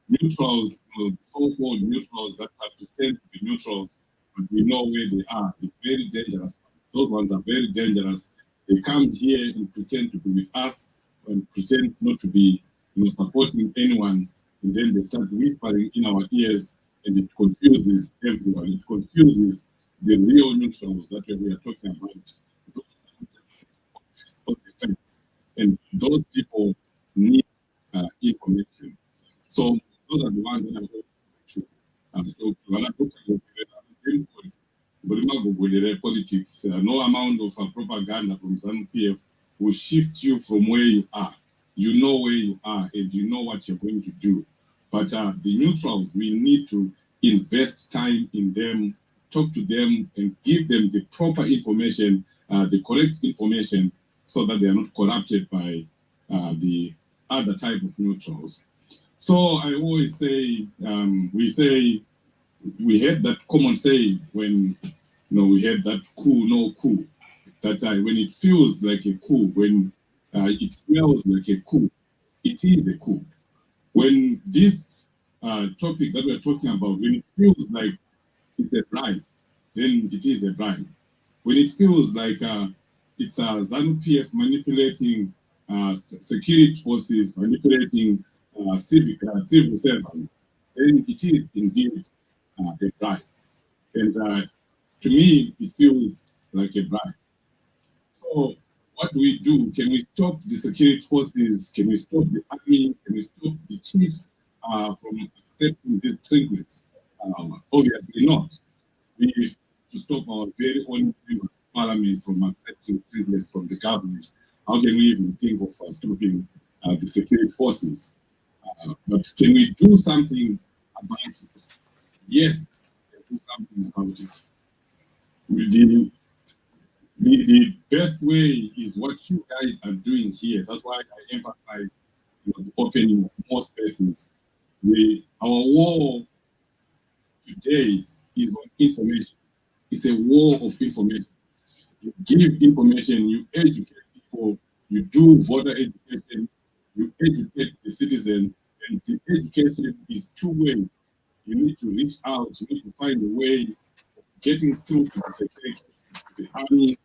neutrals, so-called neutrals that have pretend to be neutrals, but we know where they are. They're very dangerous. Those ones are very dangerous. They come here and pretend to be with us and pretend not to be supporting anyone, and then they start whispering in our ears, and it confuses everyone. It confuses the real neutrals that we are talking about. Those are just on the fence, and those people need information. So those are the ones that I'm going to talk to. And I talk about politics. No amount of propaganda from ZANU-PF will shift you from where you are. You know where you are and you know what you're going to do. But the neutrals, we need to invest time in them, talk to them, and give them the proper information, the correct information, so that they are not corrupted by the other type of neutrals. So I always say, we had that common saying when we had that coup, no coup, that when it feels like a coup, when it smells like a coup, it is a coup. When this topic that we're talking about, when it feels like it's a bribe, then it is a bribe. When it feels like it's ZANU-PF manipulating security forces, manipulating civil servants, then it is indeed a bribe. And to me, it feels like a bribe. So what do we do? Can we stop the security forces? Can we stop the army? Can we stop the chiefs from accepting these trinkets? Obviously not. We have to stop our very own members of parliament from accepting trinkets from the government. How can we even think of stopping the security forces? But can we do something about it? Yes, do something about it. The best way is what you guys are doing here. That's why I emphasize the opening of more spaces. Our war today is on information. It's a war of information. You give information, you educate people, you do voter education, you educate the citizens, and the education is two-way. You need to reach out, you need to find a way of getting through to the security, to the army,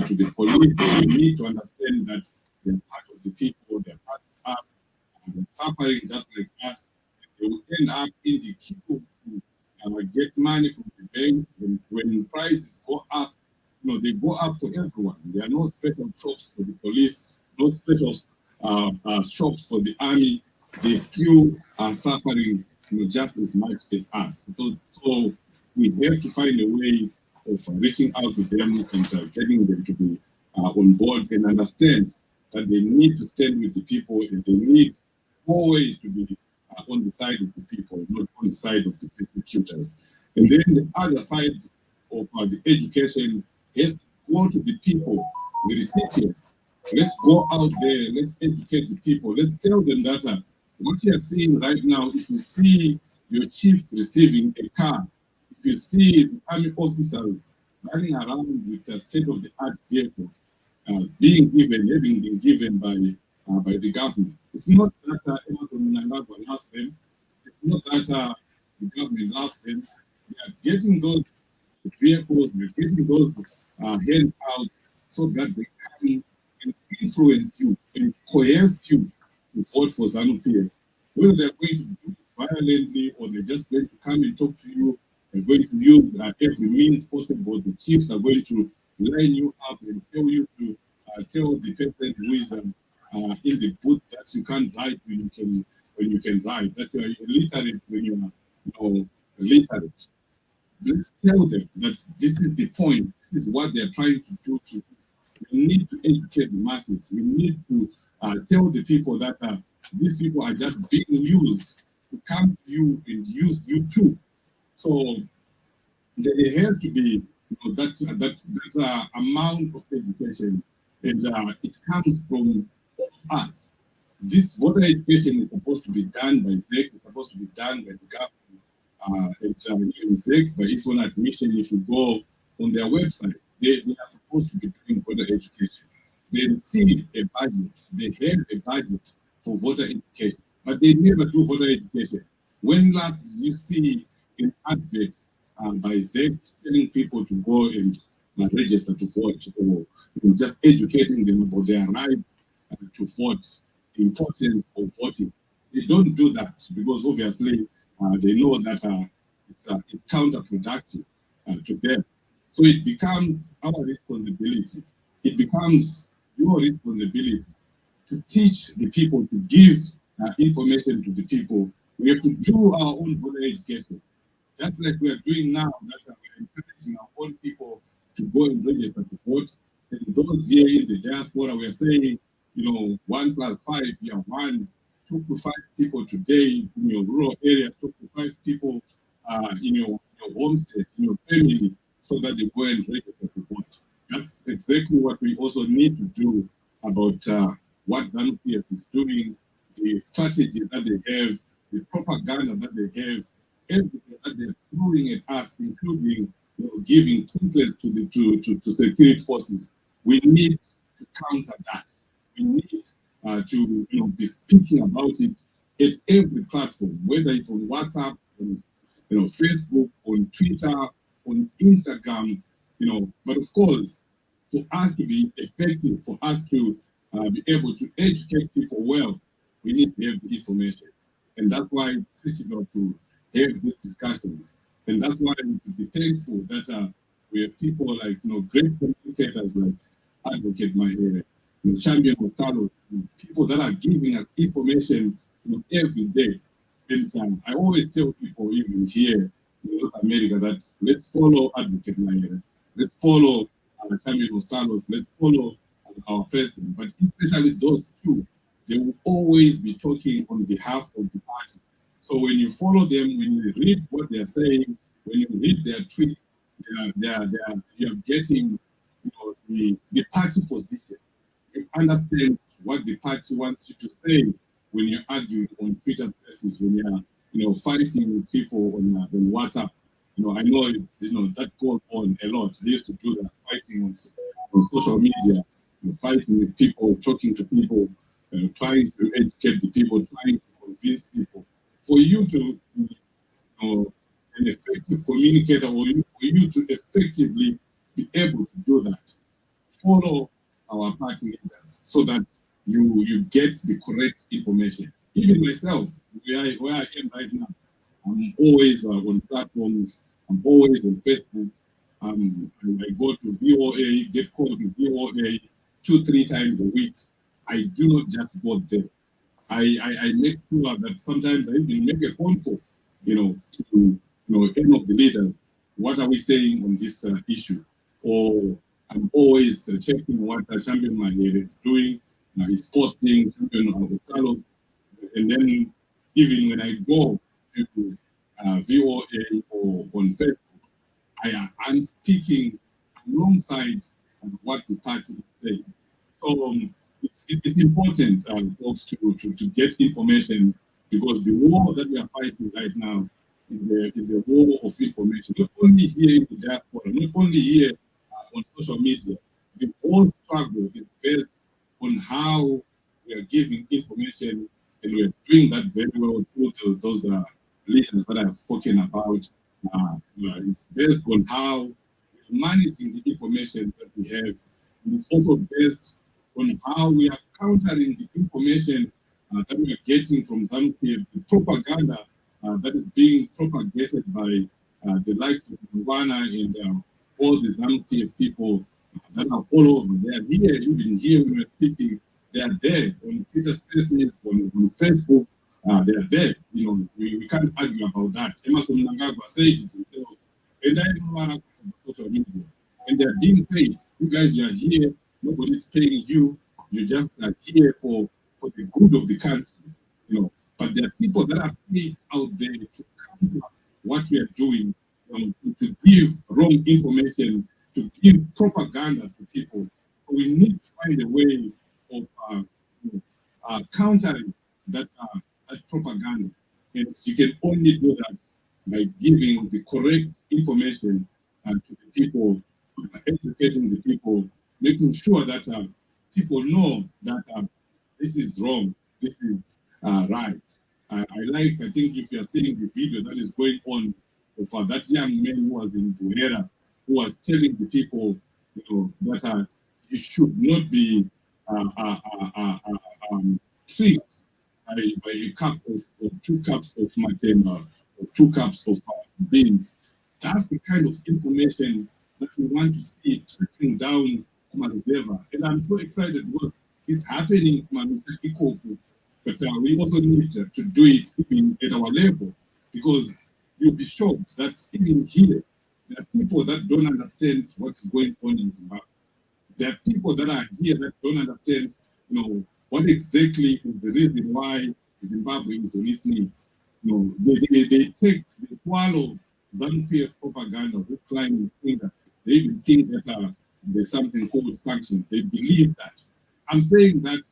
to the police. They need to understand that they're part of the people, they're part of us, and they're suffering just like us. They will end up in the queue to get money from the bank. When prices go up, they go up for everyone. There are no special shops for the police, no special shops for the army. They still are suffering just as much as us. So we have to find a way of reaching out to them and getting them to be on board and understand that they need to stand with the people and they need always to be on the side of the people, not on the side of the persecutors. And then the other side of the education is go to the people, the recipients. Let's go out there, let's educate the people, let's tell them that what you are seeing right now, if you see your chief receiving a car, if you see the army officers running around with the state-of-the-art vehicles having been given by the government, it's not that Amazon Nangagwa loves them, it's not that the government loves them. They are getting those vehicles, they're getting those handouts so that they can influence you and coerce you to vote for ZANU-PF. Whether they're going to do it violently or they're just going to come and talk to you, they're going to use every means possible. The chiefs are going to line you up and tell you to tell the person who is in the booth that you can't write when you can write, that you are illiterate when you are literate. Let's tell them that this is the point. This is what they're trying to do to you. We need to educate the masses. We need to tell the people that these people are just being used to come to you and use you too. So there has to be that amount of education, and it comes from all of us. This voter education is supposed to be done by ZEC, it's supposed to be done by the government. Even ZEC, by its own admission, if you go on their website, they are supposed to be doing voter education. They receive a budget, they have a budget for voter education, but they never do voter education. When last did you see an advert by ZEC telling people to go and register to vote, or just educating them about their rights to vote, the importance of voting? They don't do that because obviously they know that it's counterproductive to them. So it becomes our responsibility. It becomes your responsibility to teach the people, to give information to the people. We have to do our own voter education. Just like we are doing now, that we're encouraging our own people to go and register to vote. And those here in the diaspora, we're saying, 1 + 5, you have 1, 2 to 5 people today in your rural area, 2 to 5 people in your homestead, in your family, so that they go and register to vote. That's exactly what we also need to do about what ZANU-PF is doing, the strategies that they have, the propaganda that they have, everything that they're throwing at us, including giving trinkets to security forces. We need to counter that. We need to be speaking about it at every platform, whether it's on WhatsApp, on Facebook, on Twitter, on Instagram, But of course, for us to be effective, for us to be able to educate people well, we need to have the information, and that's why it's critical to have these discussions. And that's why we should be thankful that we have people like great communicators like Advocate Mahere, Champion of Carlos, people that are giving us information every day. And I always tell people, even here in North America, that let's follow Advocate Mahere, let's follow Champion of Carlos, let's follow our president. But especially those two, they will always be talking on behalf of the party. So when you follow them, when you read what they are saying, when you read their tweets, you are getting the party position. You understand what the party wants you to say when you're arguing on Twitter Spaces, when you're fighting with people on WhatsApp. I know that goes on a lot. I used to do that, fighting on social media, fighting with people, talking to people, trying to educate the people, trying to convince people. For you to be an effective communicator, or for you to effectively be able to do that, follow our party leaders so that you get the correct information. Even myself, where I am right now, I'm always on platforms. I'm always on Facebook. I go to VOA, get called to VOA 2-3 times a week. I do not just go there. I make sure that sometimes I even make a phone call, to any of the leaders. What are we saying on this issue? Or I'm always checking what Champion Mahere is doing. He's posting Champion of Carlos. And then even when I go to VOA or on Facebook, I'm speaking alongside what the party is saying. So it's important, folks, to get information, because the war that we are fighting right now is a war of information. Not only here in the diaspora, not only here on social media. The whole struggle is based on how we are giving information, and we are doing that very well through those leaders that I've spoken about. It's based on how we're managing the information that we have. And it's also based on how we are countering the information that we are getting from ZANU-PF, the propaganda that is being propagated by the likes of Mbwana and all the ZANU-PF people that are all over. They are here, even here when we're speaking, they are there on Twitter Spaces, on Facebook, they are there. We can't argue about that. Emerson Mnangagwa said it himself, and I know what social media, and they're being paid. You guys are here Nobody's paying you. You just are here for the good of the country, But there are people that are paid out there to counter what we are doing, to give wrong information, to give propaganda to people. So we need to find a way of countering that propaganda. And you can only do that by giving the correct information to the people, educating the people, making sure that people know that this is wrong, this is right. I think if you're seeing the video that is going on of that young man who was in Buhera, who was telling the people, that you should not be tricked by a cup of 2 cups of matema or 2 cups of beans. That's the kind of information that we want to see trickling down Kumaruzeva. And I'm so excited because it's happening in Ikoku. But we also need to do it even at our level, because you'll be shocked that even here, there are people that don't understand what's going on in Zimbabwe. There are people that are here that don't understand, what exactly is the reason why Zimbabwe is on its knees. They swallow ZANU-PF propaganda, who climb the finger. They even think that there's something called sanctions. They believe that. I'm saying that,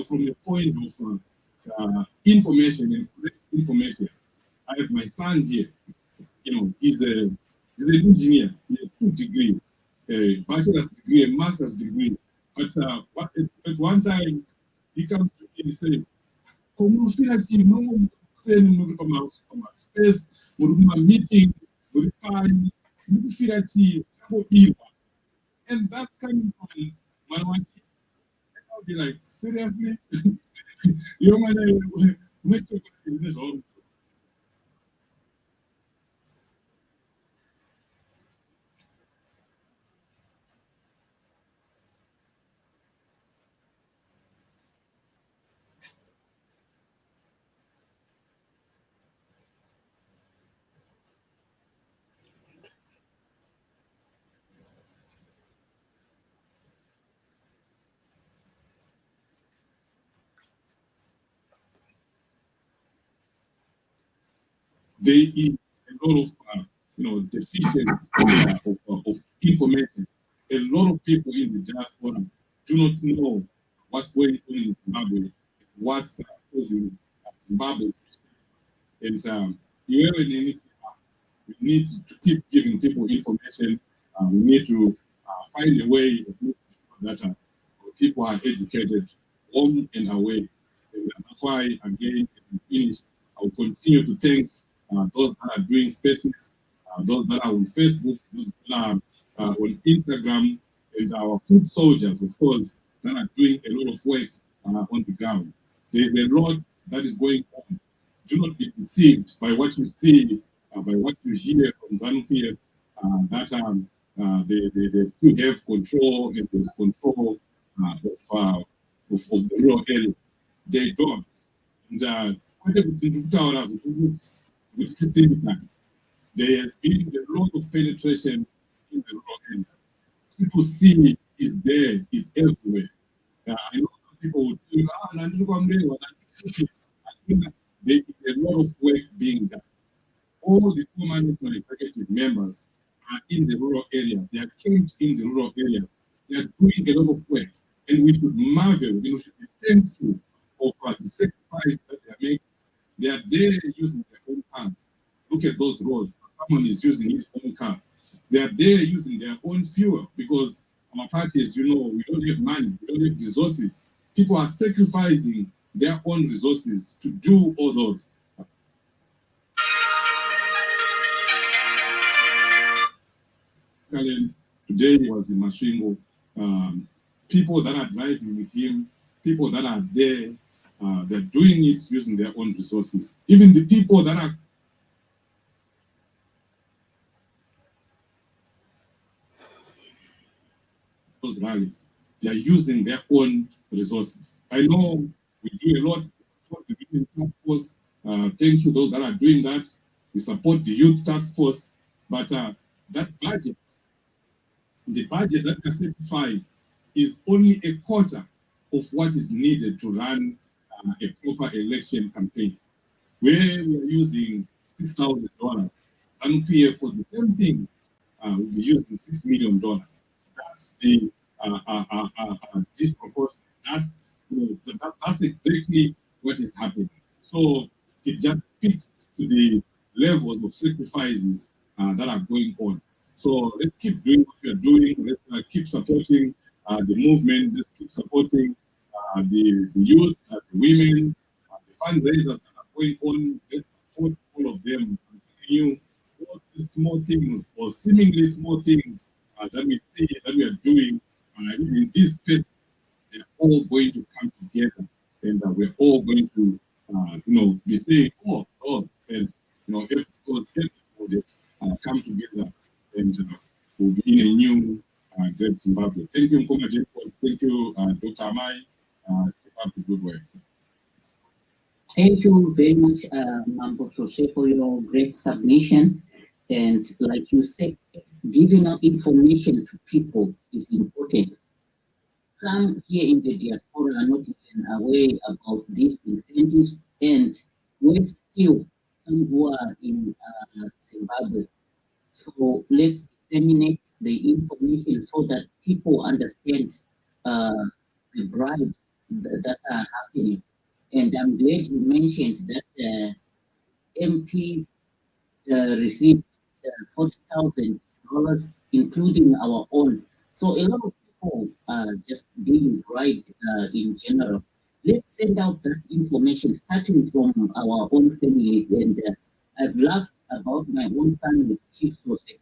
from the point of information and correct information. I have my son here. He's an engineer. He has 2 degrees, a bachelor's degree, a master's degree. But at one time, he comes to me and says, "Como feel no send from a space, meeting, and that's coming from Manawati." I'll be like, seriously? You know, this all. There is a lot of deficiency of information. A lot of people in the diaspora do not know what's going on in Zimbabwe, what's causing Zimbabwe. And you have we need to keep giving people information. We need to find a way of making sure that people are educated home and away. And that's why, again, as we finish, I will continue to thank those that are doing spaces, those that are on Facebook, those that are on Instagram, and our food soldiers, of course, that are doing a lot of work on the ground. There's a lot that is going on. Do not be deceived by what you see, by what you hear from ZANU-PF, that they still have control and the control of the rural areas. They don't. And there has been a lot of penetration in the rural areas. People see is there, is everywhere. I know some people would think, I think that there is a lot of work being done. All the former national executive members are in the rural areas. They are camped in the rural areas. They are doing a lot of work. And we should marvel, we should be thankful of the sacrifice that they are making. They are there using their own cars. Look at those roads. Someone is using his own car. They are there using their own fuel, because our parties, we don't have money, we don't have resources. People are sacrificing their own resources to do all those. Today was in Masvingo. People that are driving with him, people that are there, they're doing it using their own resources. Even the people that are those rallies, they are using their own resources. I know we do a lot to support the Women Task Force. Thank you, those that are doing that. We support the Youth Task Force, but that budget, the budget that can satisfy is only a quarter of what is needed to run a proper election campaign. Where we are using $6,000, ZANU-PF for the same things will be using $6 million. That's the disproportionate. That's that's exactly what is happening. So it just speaks to the levels of sacrifices that are going on. So let's keep doing what we are doing. Let's keep supporting the movement. Let's keep supporting the youth, the women, the fundraisers that are going on. Let's support all of them. You all the small things or seemingly small things that we see that we are doing in this space, they're all going to come together, and we're all going to, be saying, and if because everybody come together, and we'll be in a new great Zimbabwe. Thank you, Nkomaji. Thank you, Dr. Amai. Keep up the good work. Thank you very much, Mambo Sose, for your great submission. And like you said, giving out information to people is important. Some here in the diaspora are not even aware about these incentives, and we're still some who are in Zimbabwe. So let's disseminate the information so that people understand the bribes that are happening. And I'm glad you mentioned that MPs received $40,000, including our own. So a lot of people are just being bribed in general. Let's send out that information, starting from our own families. And I've laughed about my own son with Chief Sose.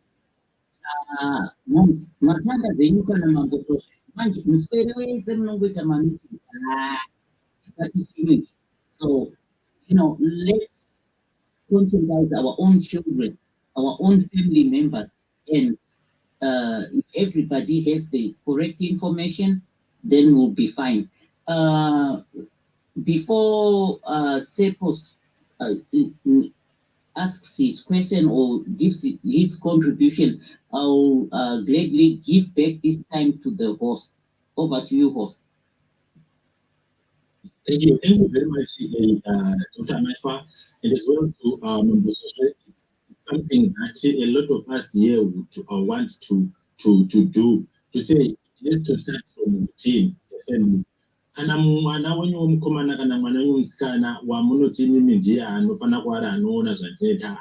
Moms, mathanda dzenyu kana Mambo Sose, manje muswere wese munongoita mameeting. But finish. So, let's conscientize our own children, our own family members, and if everybody has the correct information, then we'll be fine. Before Tsepos asks his question or gives his contribution, I'll gladly give back this time to the host. Over to you, host. Thank you very much, Dr. Maifa, and as well to Mambo Sose. It's something that a lot of us here would want to do. To say, let's to start from within the family. Kana mwana wenyu womukomana kana mwana wenyu musikana wamunoti mimi ndiye anofana kuva ari anoona zvandinoita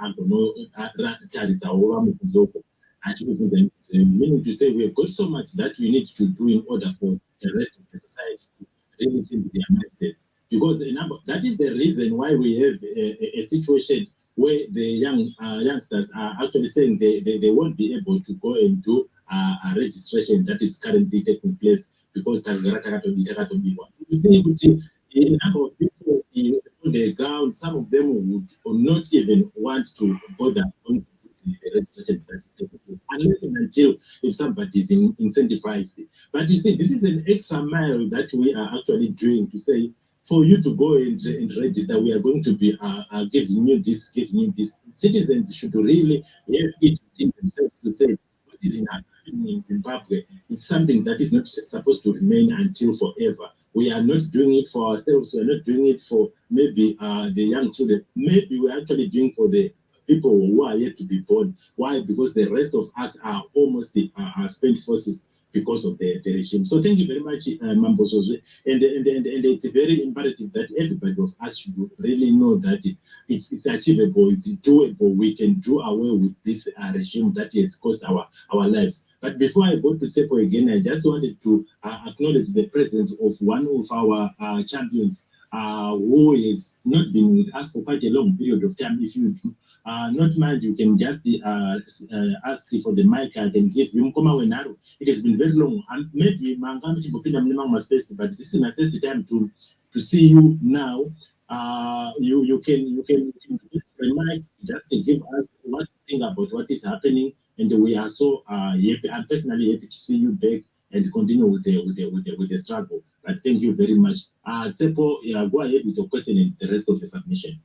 agonotaridzawo vamwe kunzoko achikuvhunza mibvunzo yenyu. Meaning to say we have got so much that we need to do in order for the rest of the society to really change their mindsets. Because that is the reason why we have a situation where the youngsters are actually saying they won't be able to go and do a registration that is currently taking place because you see a number of people on the ground, some of them would not even want to bother going to do the registration that is taking place unless and until if somebody is incentivized. But you see, this is an extra mile that we are actually doing to say, for you to go and register, we are going to be giving you this, giving you this. Citizens should really have it in themselves to say, what is happening in Zimbabwe? It's something that is not supposed to remain until forever. We are not doing it for ourselves. We are not doing it for maybe the young children. Maybe we're actually doing for the people who are yet to be born. Why? Because the rest of us are almost spent forces because of the regime. So thank you very much, Mambo Sose. And it's very imperative that everybody of us should really know that it's achievable, it's doable. We can do away with this regime that has cost our lives. But before I go to Tsepo again, I just wanted to acknowledge the presence of one of our champions who has not been with us for quite a long period of time. If you not mind, you can just ask for the mic. I can give you. It has been very long, and maybe but this is my first time to see you now. You can give the mic just to give us what you think about what is happening, and we are so happy. I'm personally happy to see you back and continue with the struggle. But thank you very much. Tsepo, go ahead with your question and the rest of the submission.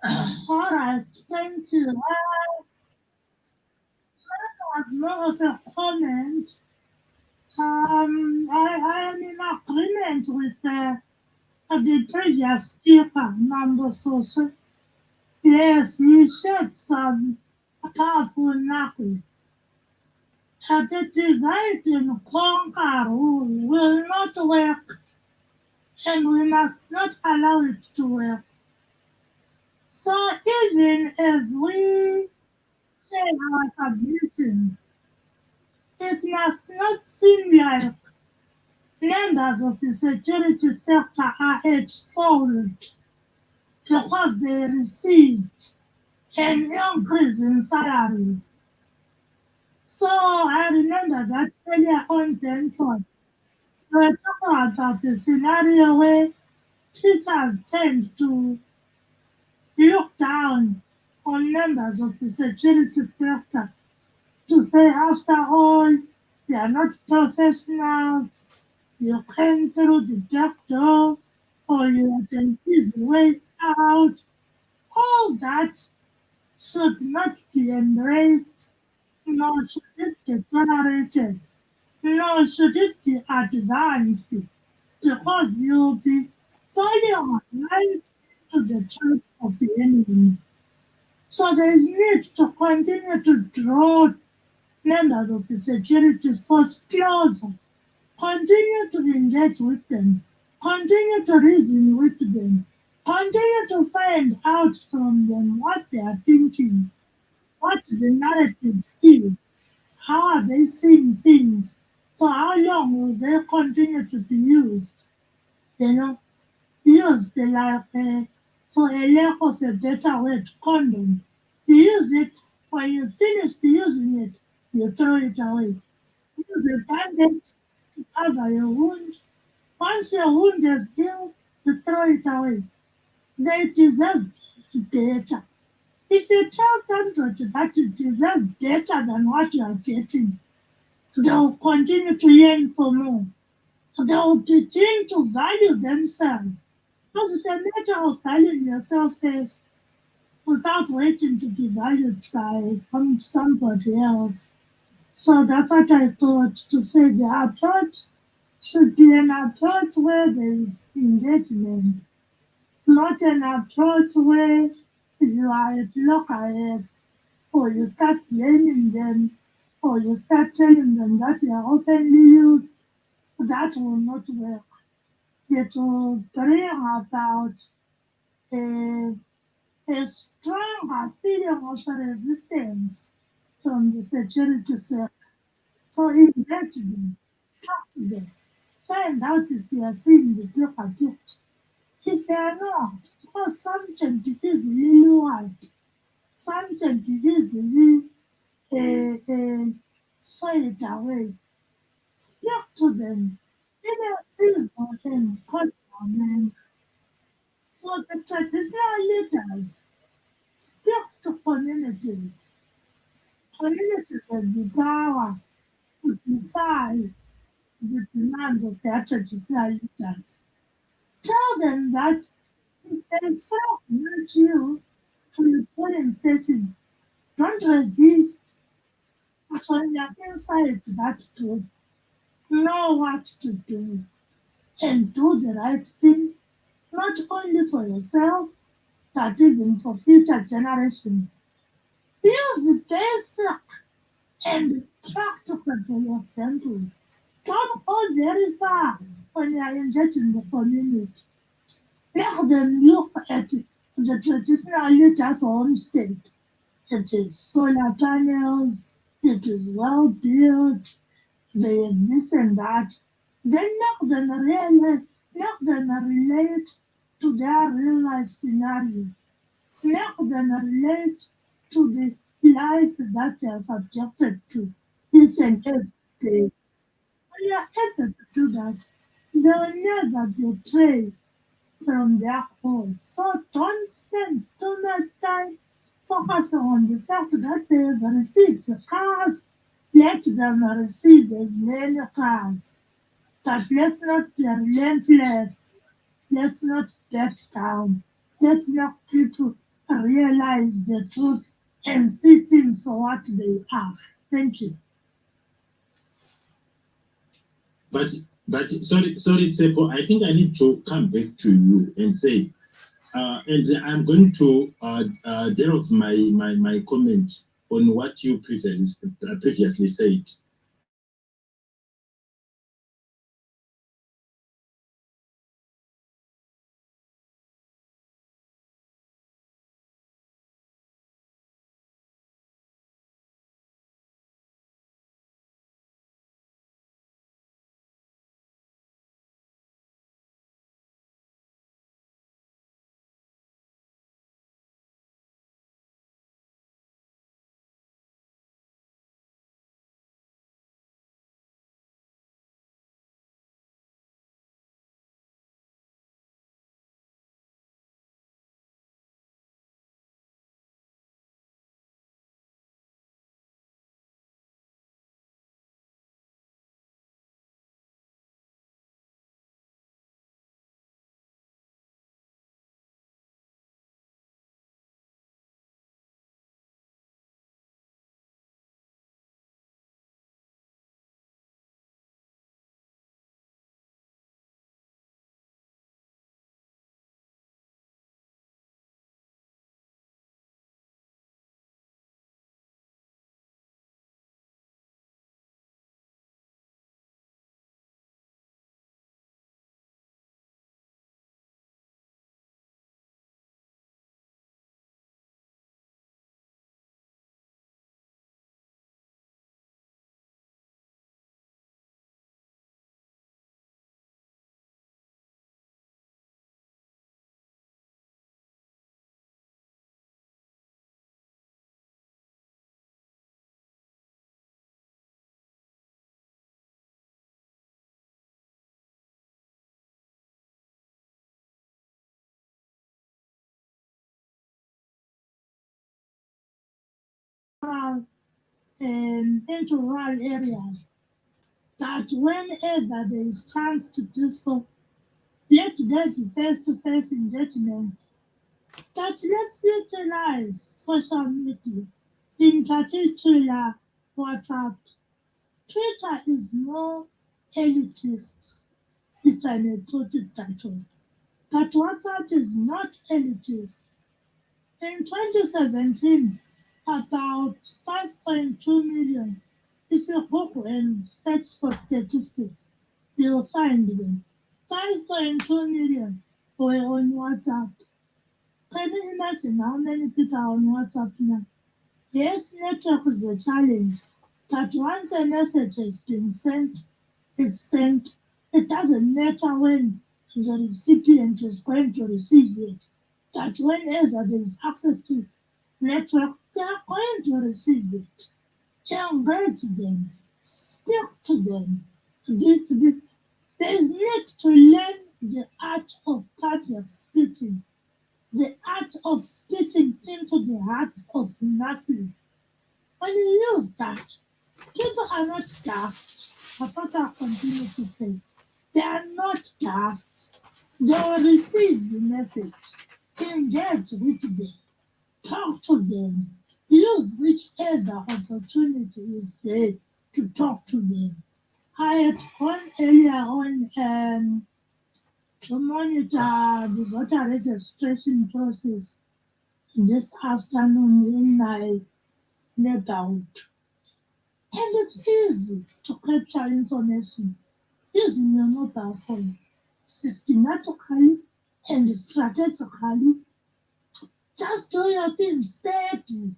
All right, thank you. was more of a comment. I am in agreement with the previous speaker, Mambo Soso. Yes, he shared some powerful nuggets. The divide and conquer rule will not work, and we must not allow it to work. So even as we say our submissions, it must not seem like members of the security sector are at fault because they received an increase in salaries. So I remember that earlier on Denford, we were talking about the scenario where teachers tend to look down on members of the security sector to say, after all, they are not professionals, you came through the back door, or you had an easy way out. All that should not be embraced, nor should it be tolerated, nor should it be advanced, because you'll be falling right into the trap of the enemy. So there is need to continue to draw members of the security force closer, continue to engage with them, continue to reason with them, continue to find out from them what they are thinking, what the narrative is, how are they seeing things, for how long will they continue to be used, you know, used like for a lack of a better word, condom. You use it, when you finish using it, you throw it away. Use a bandage to cover your wound. Once your wound is healed, you throw it away. They deserve better. If you tell somebody that you deserve better than what you are getting, they will continue to yearn for more. They will begin to value themselves. Because it's a matter of valuing yourself first without waiting to be valued by somebody else. So that's what I thought to say the approach should be an approach where there is engagement, not an approach where you are at loggerhead or you start blaming them or you start telling them that you are openly used. That will not work. It will bring about a, a stronger feeling of resistance from the security sector. So engage them, talk to them, find out if they are seeing the bigger picture. If they are not, because some can be easily lured, some can be easily swayed away. Speak to them in a civil and cordial manner. For the traditional leaders, speak to communities. Communities have the power to decide the demands of their traditional leaders. Tell them that if they fragment you to the polling station, don't resist. But when you're inside that group, know what to do and do the right thing, not only for yourself, but even for future generations. Use basic and practical examples. Don't go very far when you are engaging the community. Let them look at the traditional leader's home state. It is solar panels, it is well built, there is this and that. Then let them relate to their real life scenario. Let them relate to the life that they are subjected to each and every day. When you are able to do that, they will never betray from their cause. So don't spend too much time focusing on the fact that they have received cars. Let them receive as many cars. But let's not be relentless. Let's not back down. Let's make people realize the truth and see things for what they are. Thank you. But sorry, Tsepo, I think I need to come back to you and say, and I'm going to delve my comment on what you previously said. Into rural areas, that whenever there is chance to do so, let there be face-to-face engagement. That let's utilize social media, in particular WhatsApp. Twitter is more elitist, if I may put it that way. But WhatsApp is not elitist. In 2017, about 5.2 million. If you Google and search for statistics, you'll find them. 5.2 million were on WhatsApp. Can you imagine how many people are on WhatsApp now? Yes, network is a challenge, but once a message has been sent, it's sent. It doesn't matter when the recipient is going to receive it. That whenever there is access to network, they are going to receive it. Engage them, speak to them. There is need to learn the art of public speaking, the art of speaking into the hearts of masses. When you use that, people are not daft. That's what I continue to say. They are not daft. They will receive the message, engage with them, talk to them, use whichever opportunity is there to talk to them. I had gone earlier on to monitor the voter registration process this afternoon in my neighborhood. And it's easy to capture information using your mobile phone systematically and strategically. Just do your thing steadily.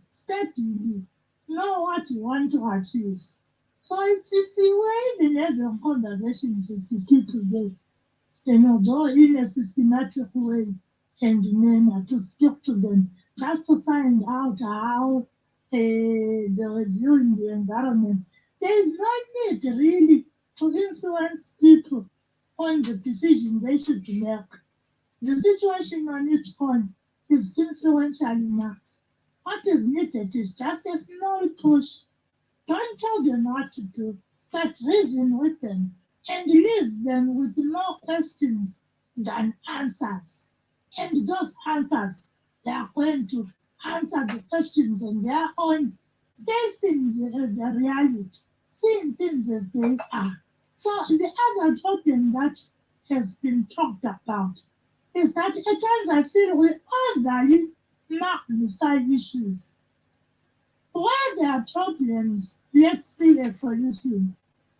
Know what you want to achieve. So it's we're even having conversations with the people there, though in a systematic way and manner to speak to them, just to find out how they're reviewing the environment. There is no need really to influence people on the decision they should make. The situation on its own is influential enough. What is needed is just a small push. Don't tell them what to do, but reason with them and leave them with more questions than answers. And those answers, they are going to answer the questions on their own facing the reality, seeing things as they are. So the other problem that has been talked about is that at times I feel we overly magnify issues. Where there are problems, let's see a solution.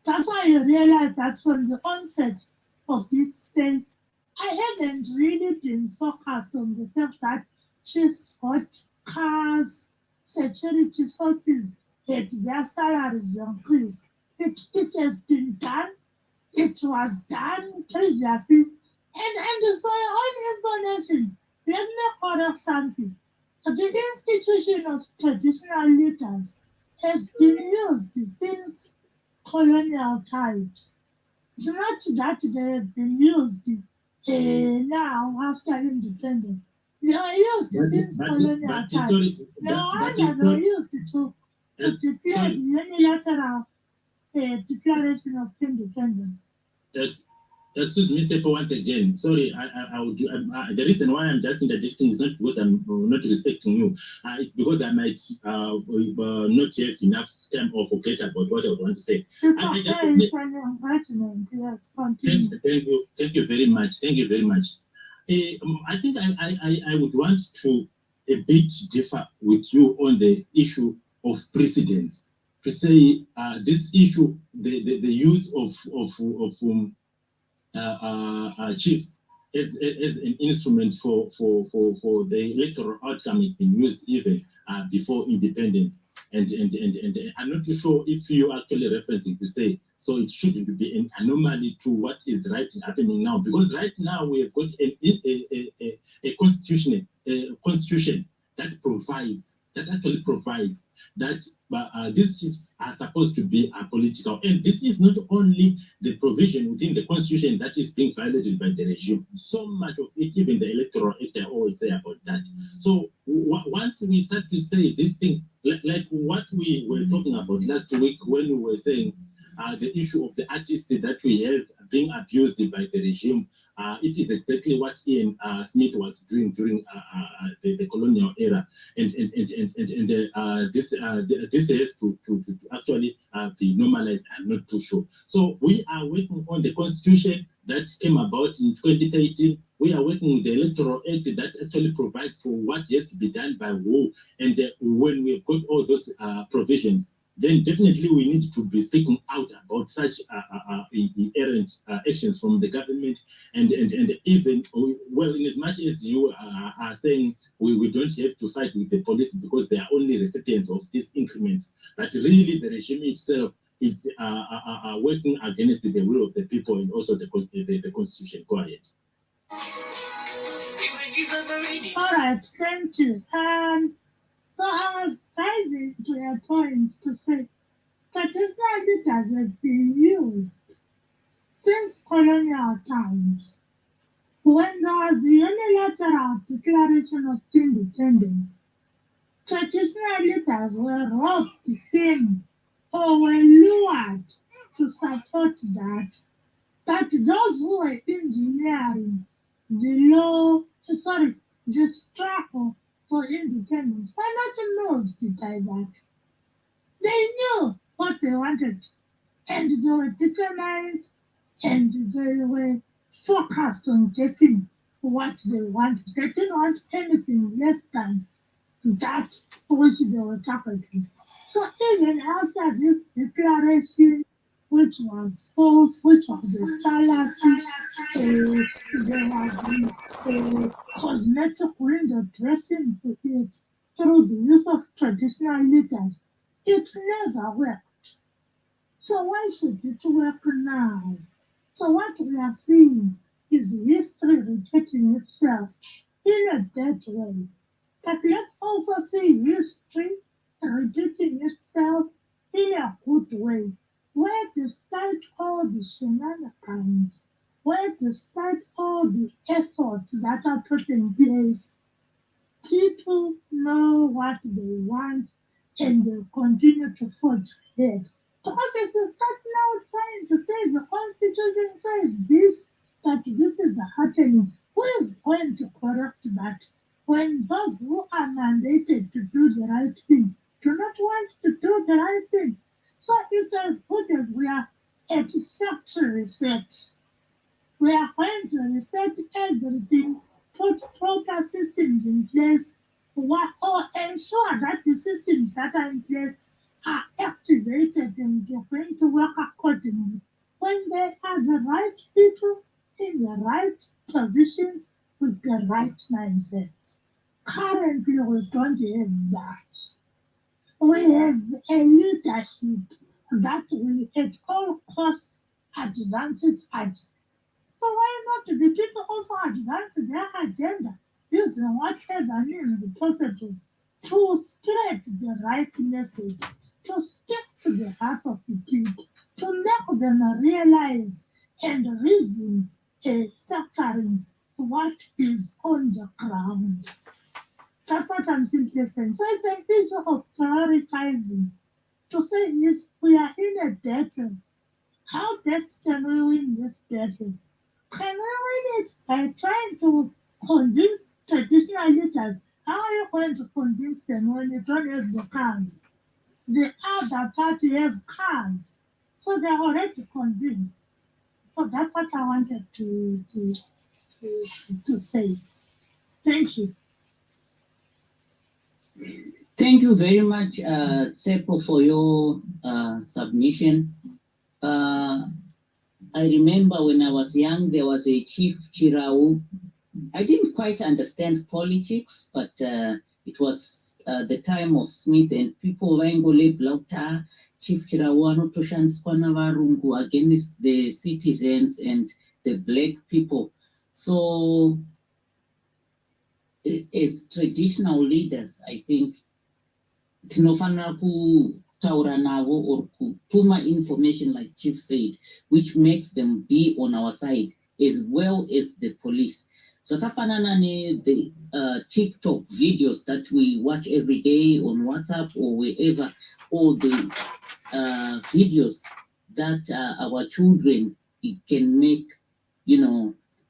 That's why I realized that from the onset of this space, I haven't really been focused on the fact that chiefs got cars, security forces had their salaries increased. It has been done, it was done previously, and for your own information, let me correct something. The institution of traditional leaders has been used since colonial times. It's not that they have been used now after independence. They were used since colonial times. No wonder they were used to declare the unilateral declaration of independence. Yes. Excuse me, Tepo, once again. Sorry, I would. The reason why I'm just interjecting is not because I'm not respecting you. It's because I might not have enough time or forget about what I would want to say. Yes, continue. Thank you very much. Thank you very much. I think I would want to a bit differ with you on the issue of precedence. To say this issue, the use of chiefs as an instrument for the electoral outcome has been used even before independence. And I'm not too sure if you're actually referencing to say, so it shouldn't be an anomaly to what is happening now. Because right now we have got a constitution that actually provides that these chiefs are supposed to be political. And this is not only the provision within the constitution that is being violated by the regime. So much of it, even the electoral act, I always say about that. So once we start to say this thing, like what we were talking about last week when we were saying the issue of the artists that we have being abused by the regime, it is exactly what Ian Smith was doing during the colonial era, and this has to actually be normalized. I'm not too sure. So we are working on the constitution that came about in 2013. We are working with the electoral act that actually provides for what has to be done by law, and when we've got all those provisions, then definitely we need to be speaking out about such errant actions from the government, and even, well, in as much as you are saying we don't have to fight with the police because they are only recipients of these increments, but really the regime itself is working against the will of the people and also the constitution. Go ahead. All right, thank you. So I was driving to a point to say traditional leaders have been used since colonial times. When there was the unilateral declaration of independence, traditional leaders were robbed thin or were lured to support that those who were engineering the law, the struggle for independence were not moved by that. They knew what they wanted, and they were determined, and they were focused on getting what they wanted. They didn't want anything less than that which they were targeting. So even after this declaration, which was false, which was a fallacy, there was the cosmetic window dressing to it through the use of traditional leaders. It never worked. So why should it work now? So what we are seeing is history repeating itself in a bad way. But let's also see history repeating itself in a good way, where despite all the shenanigans, where despite all the efforts that are put in place, people know what they want and they continue to forge ahead. Because if you start now trying to say the Constitution says this, that this is happening, who is going to correct that? When those who are mandated to do the right thing do not want to do the right thing. So it's as good as we are at factory research. We are going to research everything, put proper systems in place, or ensure that the systems that are in place are activated and they're going to work accordingly. When they are the right people in the right positions with the right mindset. Currently, we don't have that. We have a leadership that will at all costs advance its agenda. So why not the people also advance their agenda using whatever means possible to spread the right message, to speak to the hearts of the people, to make them realize and reason factoring what is on the ground. That's what I'm simply saying. So it's an issue of prioritizing. To say yes, we are in a battle. How best can we win this battle? Can we win it by trying to convince traditional leaders? How are you going to convince them when you don't have the cars? The other party has cars. So they're already convinced. So that's what I wanted to say. Thank you. Thank you very much, Tsepo, for your submission. I remember when I was young, there was a Chief Chirau. I didn't quite understand politics, but it was the time of Smith, and people were going to Chief Chirau anotoshandiswa navarungu against the citizens and the black people. So as traditional leaders, I think tinofanira kutaura navo or kutuma information like Chief said, which makes them be on our side as well as the police. So kafanana the TikTok videos that we watch every day on WhatsApp or wherever, or the videos that our children can make,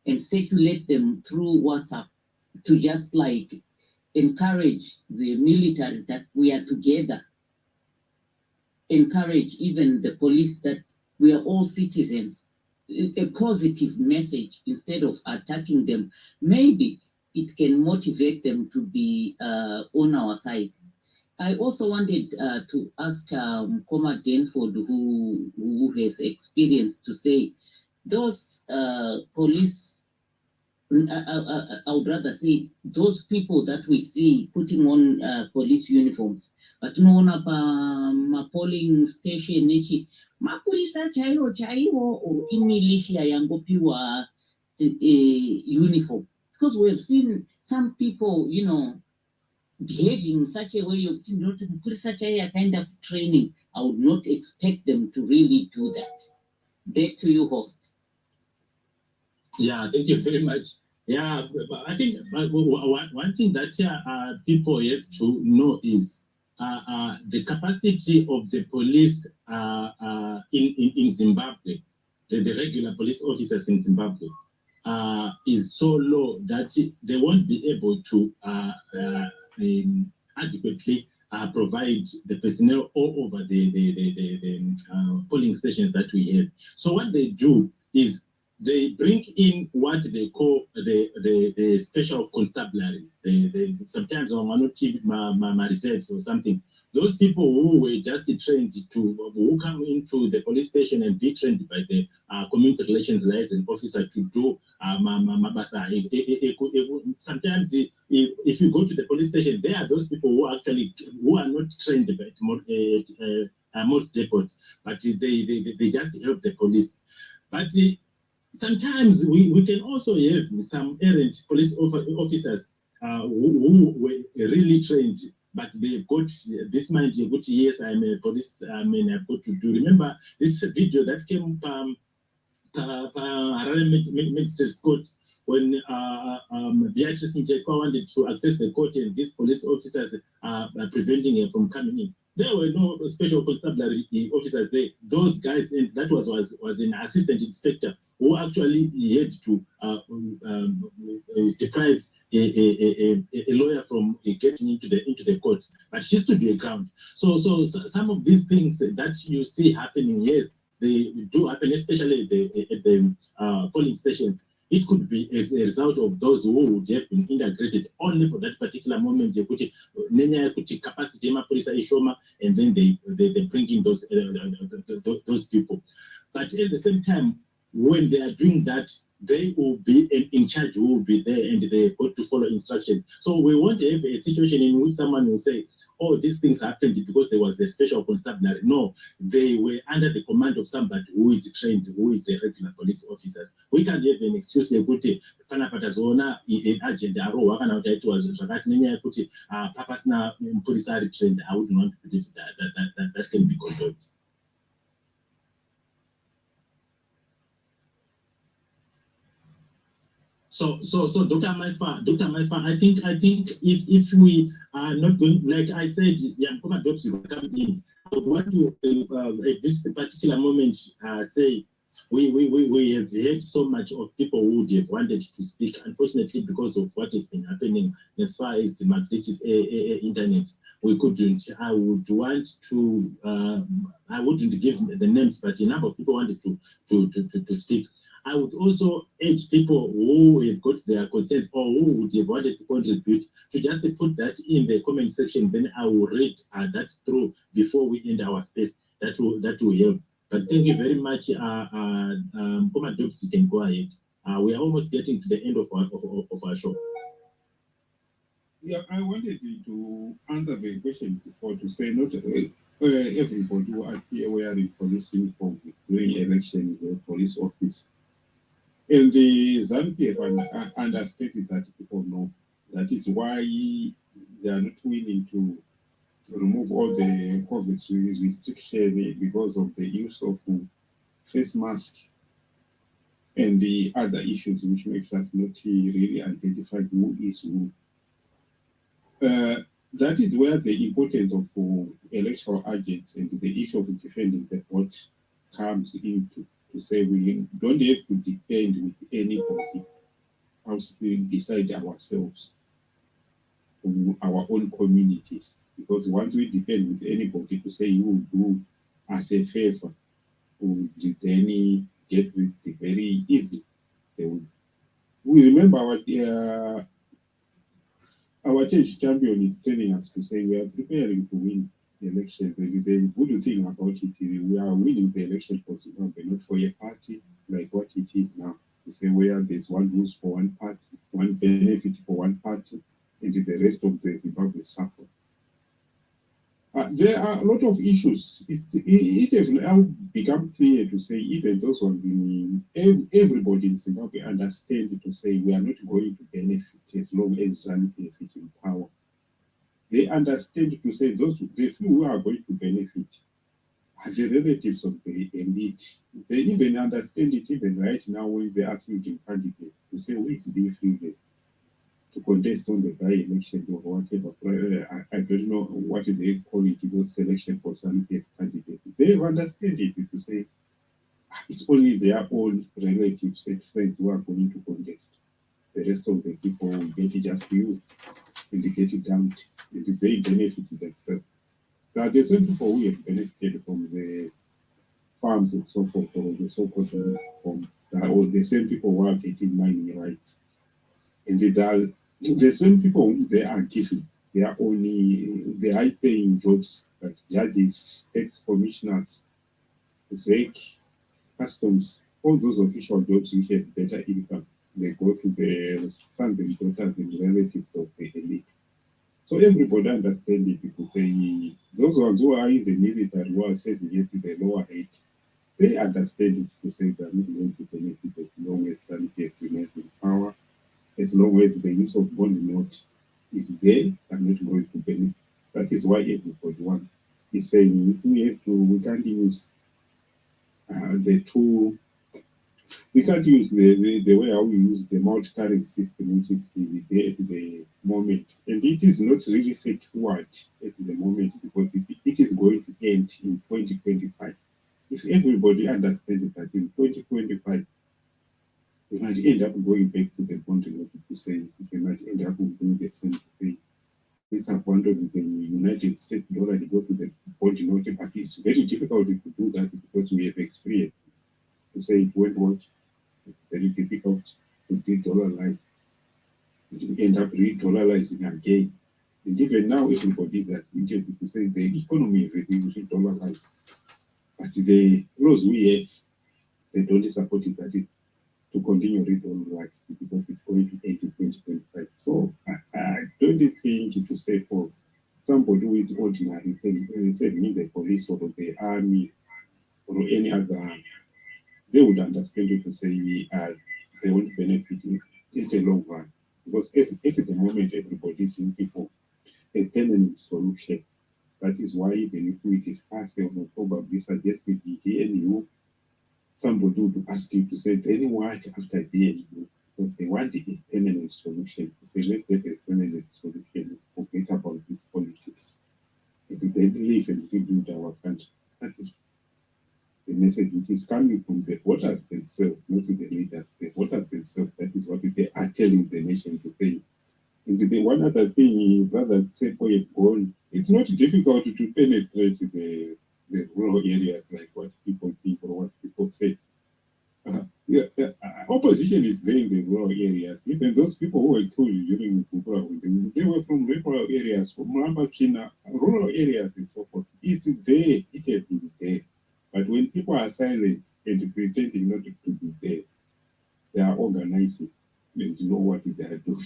and circulate them through WhatsApp to just like encourage the military that we are together, encourage even the police that we are all citizens, a positive message instead of attacking them. Maybe it can motivate them to be on our side. I also wanted to ask Coma Denford, who has experience, to say those police, I would rather say those people that we see putting on police uniforms, but no ma polling station nechi mapurisa chaiwo or militia yangopiwa uniform, because we have seen some people, behaving in such a way of not put such a kind of training. I would not expect them to really do that. Back to you, host. Yeah, thank you very much. Yeah, but I think one thing that people have to know is the capacity of the police in Zimbabwe, the regular police officers in Zimbabwe, is so low that they won't be able to adequately provide the personnel all over the polling stations that we have. So what they do is they bring in what they call the special constabulary. Sometimes on reserves or something. Those people who were just trained who come into the police station and be trained by the community relations liaison officer to do mabasa. Sometimes if you go to the police station, there are those people who are not trained at most depots, but they just help the police. But sometimes we can also have some errant police officers who were really trained, but they've got this mind, yes, I'm a police, I've got to do. Remember this video that came from Magistrate's Court when Beatrice Mjekwa wanted to access the court and these police officers are preventing her from coming in. There were no special constabulary officers there. Those guys, and that was an assistant inspector who actually had to deprive a lawyer from getting into the court. But she stood her ground. So some of these things that you see happening, yes, they do happen, especially at the polling stations. It could be as a result of those who would have been integrated only for that particular moment. Capacity ishoma, and then they bring in those people. But at the same time, when they are doing that, they will be in charge, who will be there, and they got to follow instruction. So we want to have a situation in which someone will say, oh, these things happened because there was a special constabulary. No, they were under the command of somebody who is trained, who is a regular police officer. We can't have an excuse yekuti panapa zona an agent arohwa kana kuti aitwa zvakati nenyaya yekuti papasina mupurisa ari trained. I would not believe that can be condoned. So Dr. Maifa, I think if we are not going, like I said, Yankoma Dobbs will come in. I want to at this particular moment say we have heard so much of people who would have wanted to speak. Unfortunately, because of what has been happening as far as the Magnetis internet, we couldn't. I would want to. I wouldn't give the names, but a number of people wanted to speak. I would also urge people who have got their concerns or who would have wanted to contribute to just put that in the comment section. Then I will read that through before we end our space. That will help. But thank you very much. Comrade Dobbs, you can go ahead. We are almost getting to the end of our show. Yeah, I wanted to answer the question before to say not everybody who appear wearing police uniform during elections is a police office. And the ZANU-PF understated that people know. That is why they are not willing to remove all the COVID restriction because of the use of face mask and the other issues, which makes us not really identify who is who. That is where the importance of electoral agents and the issue of defending the vote comes into. To say we don't have to depend with anybody else to decide ourselves, on our own communities. Because once we depend with anybody to say you will do as a favor, we then get with it very easy. We remember our change champion is telling us to say we are preparing to win the elections. And the good thing about it, we are winning the election for Zimbabwe, not for a party like what it is now. To say where there's one rules for one party, one benefit for one party, and the rest of the Zimbabwe suffer. There are a lot of issues. It has now become clear to say even those ones, everybody in Zimbabwe understand to say we are not going to benefit as long as ZANU-PF is in power. They understand to say the few who are going to benefit are the relatives of the elite. They even understand it even right now when they are thinking candidate to say who is being favored to contest on the by-election or whatever. I don't know what they call it, those selection for some candidate. They understand it to say it's only their own relatives and friends who are going to contest. The rest of the people will get it just you and they get it down. And they benefit themselves. They are the same people who have benefited from the farms and so forth, or the so-called or the same people who are getting mining rights. And they are the same people they are giving. They are high-paying jobs like judges, tax commissioners, ZEC, customs, all those official jobs which have better income. They go to the sons and daughters and relatives of the elite. So everybody understands it because those ones who are in the military who are serving it to the lower age, they understand it to say they are not going to benefit as long as ZANU-PF remains in power. As long as the use of bond note is there, I'm not going to benefit. That is why everybody is saying we can't use we can't use the way how we use the multi-currency system, which is there at the moment. And it is not really secured at the moment because it is going to end in 2025. If everybody understands that in 2025, we might end up going back to the continent to say we might end up doing the same thing. It's a point of the United States dollar to go to the continent, but it's very difficult to do that because we have experience. To say it won't work, it's very difficult to de-dollarize. It will end up re-dollarizing again. And even now, everybody is admitted to say the economy is re-dollarized. But the laws we have, they don't support it, that is to continue re-dollarized because it's going to end in 2025. So I don't think to say for somebody who is ordinary, say me, the police or the army or any other, they would understand it to say they won't benefit in the long run. Because at the moment, everybody is looking for a permanent solution. That is why even if we discuss or probably suggest the DNU, somebody would ask you to say, then what after DNU? Because they want a permanent solution. To say, let's get a permanent solution, forget about these politics. If they believe and rebuild our country, that is the message which is coming from the voters themselves, not the leaders, the voters themselves. That is what they are telling the nation to say. And the one other thing, rather say, oh, you've gone, it's not difficult to penetrate the rural areas like what people think or what people say. Opposition is there in the rural areas. Even those people who were killed during Zimbabwe, they were from rural areas, from Rambachina, rural areas and so forth. It's there, it has been there. But when people are silent and pretending not to be there, they are organizing and know what they are doing.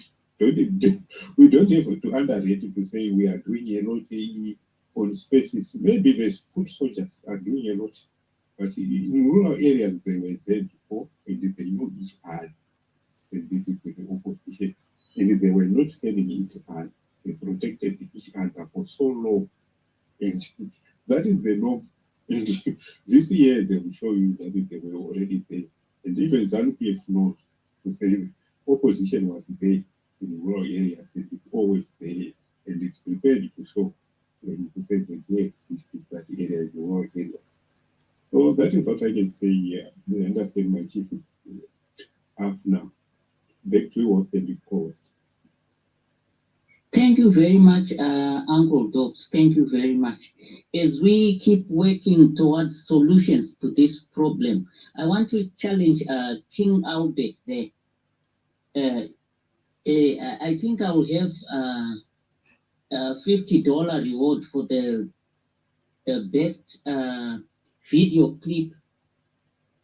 We don't have to underrate it to say we are doing a lot on spaces. Maybe the foot soldiers are doing a lot, but in rural areas they were there before, and they knew each other. And this is the opposition. And they were not selling each other. They protected each other for so long. And that is the norm. And this year they will show you that they were already there. And even ZANU-PF knows to say opposition was there in rural areas, and it's always there, and it's prepared to show when you say that they exist in that area, in the rural area. So that is what I can say here. I understand my chief is up now. Back to was the cost. Thank you very much, Uncle Dobbs. Thank you very much. As we keep working towards solutions to this problem, I want to challenge King Albert there. I think I will have $50 reward for the best video clip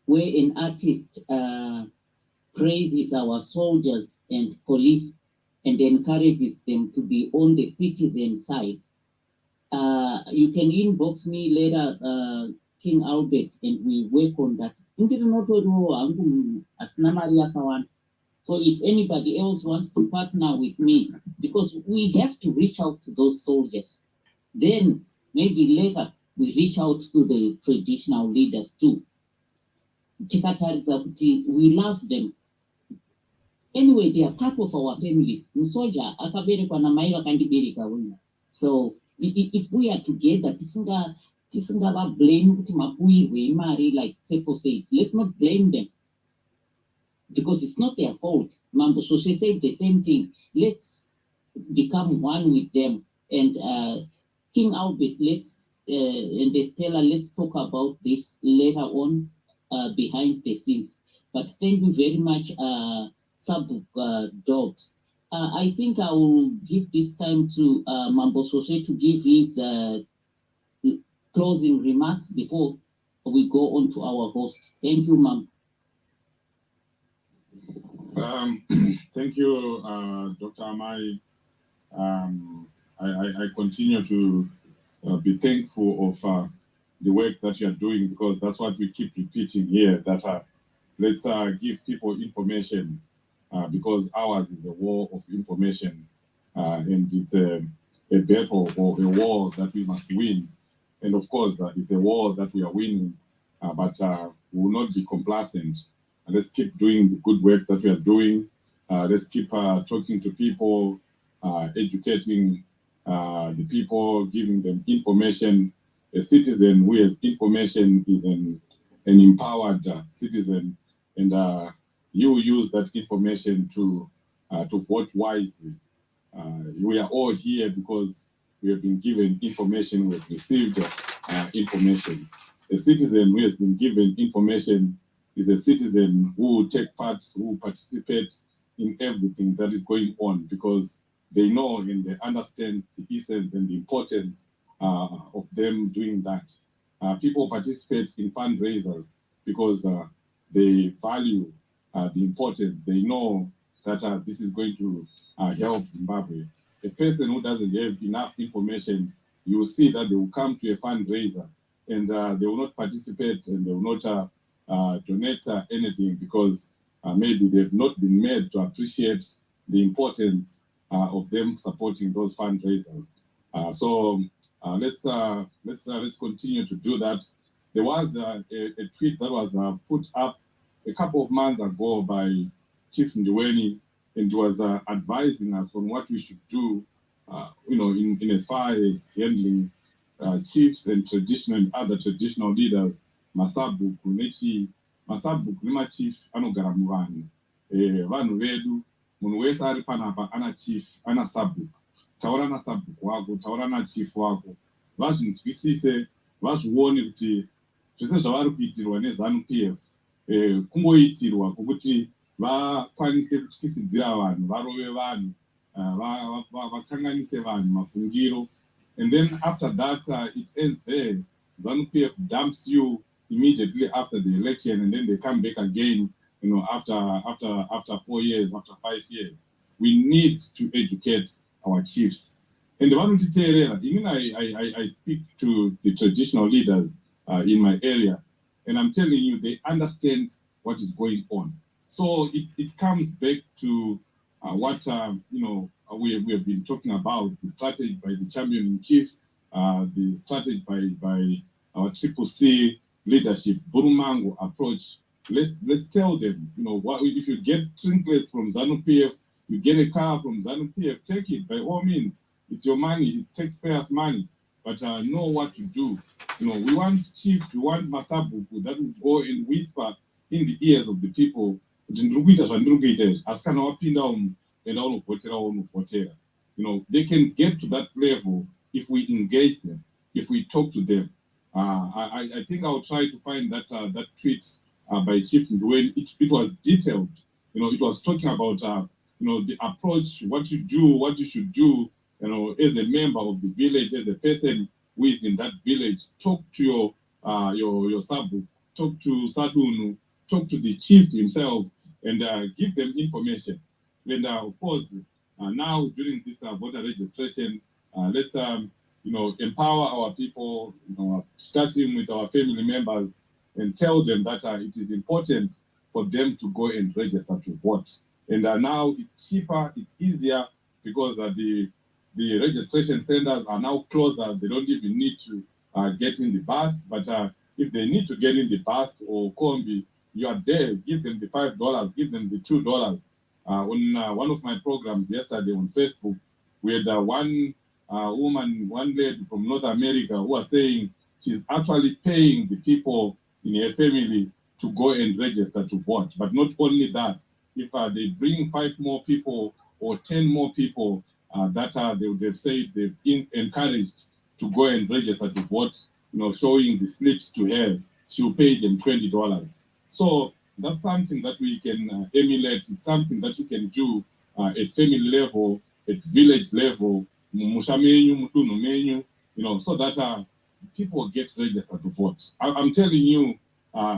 where an artist praises our soldiers and police and encourages them to be on the citizen side. You can inbox me later, King Albert, and we work on that. So if anybody else wants to partner with me, because we have to reach out to those soldiers, then maybe later we reach out to the traditional leaders too. We love them. Anyway, they are part of our families. So if we are together, blame like Sepo said, let's not blame them, because it's not their fault. Mambo Sose said the same thing. Let's become one with them. And King Albert, and Estella, let's talk about this later on behind the scenes. But thank you very much, Dobbs. I think I will give this time to Mambo Sose to give his closing remarks before we go on to our host. Thank you, Mam. Thank you, Dr. Amai. I continue to be thankful of the work that you are doing, because that's what we keep repeating here, that let's give people information, because ours is a war of information, and it's a battle or a war that we must win. And of course, it's a war that we are winning, but we will not be complacent. Let's keep doing the good work that we are doing. Let's keep talking to people, educating the people, giving them information. A citizen who has information is an empowered citizen, and you use that information to vote wisely. We are all here because we have been given information, we have received information. A citizen who has been given information is a citizen who take part, who participates in everything that is going on, because they know and they understand the essence and the importance of them doing that. People participate in fundraisers because they value the importance. They know that this is going to help Zimbabwe. A person who doesn't have enough information, you will see that they will come to a fundraiser and they will not participate and they will not donate anything, because maybe they've not been made to appreciate the importance of them supporting those fundraisers. So let's continue to do that. There was a tweet that was put up a couple of months ago by Chief Ndiweni, and was advising us on what we should do, in as far as handling chiefs and traditional and other traditional leaders. Masabhuku nemachief anogara muvanhu. Vanhu vedu, munhu wese ari panapa ana chief, ana sabhuku. Taura nasabhuku wako, taura nachief wako. Vazvinzwisise, vazvione kuti zvese zvavari kuitirwa neZANU-PF kungoitirwa kwokuti vakwanise kutyisidzira vanhu, varove vanhu, vakanganise vanhu mafungiro. And then after that, it ends there. ZANU-PF dumps you immediately after the election, and then they come back again, after 4 years, after 5 years. We need to educate our chiefs. And I speak to the traditional leaders in my area, and I'm telling you, they understand what is going on. So it comes back to what we have been talking about, the strategy by the champion-in-chief, the strategy by our CCC leadership, Burumango approach. Let's tell them, if you get trinkets from ZANU-PF, you get a car from ZANU-PF, take it by all means. It's your money, it's taxpayers' money, but know what to do. We want chiefs, we want Masabuku that will go and whisper in the ears of the people. They can get to that level if we engage them, if we talk to them. I think I'll try to find that tweet by Chief Ndwele. It was detailed. It was talking about the approach, what you do, what you should do. As a member of the village, as a person who is in that village, talk to your sabu, talk to Sadunu, talk to the chief himself, and give them information. And of course, now during this voter registration, let's empower our people, starting with our family members, and tell them that it is important for them to go and register to vote. And now it's cheaper, it's easier, because the registration centers are now closer. They don't even need to get in the bus. But if they need to get in the bus or combi, you are there. Give them the $5, give them the $2. On one of my programs yesterday on Facebook, we had one woman, one lady from North America, who was saying she's actually paying the people in her family to go and register to vote. But not only that, if they bring 5 more people or 10 more people, that they would have said they've encouraged to go and register to vote, showing the slips to her, she'll pay them $20. So that's something that we can emulate. It's something that you can do at family level, at village level, so that people get registered to vote. I'm telling you,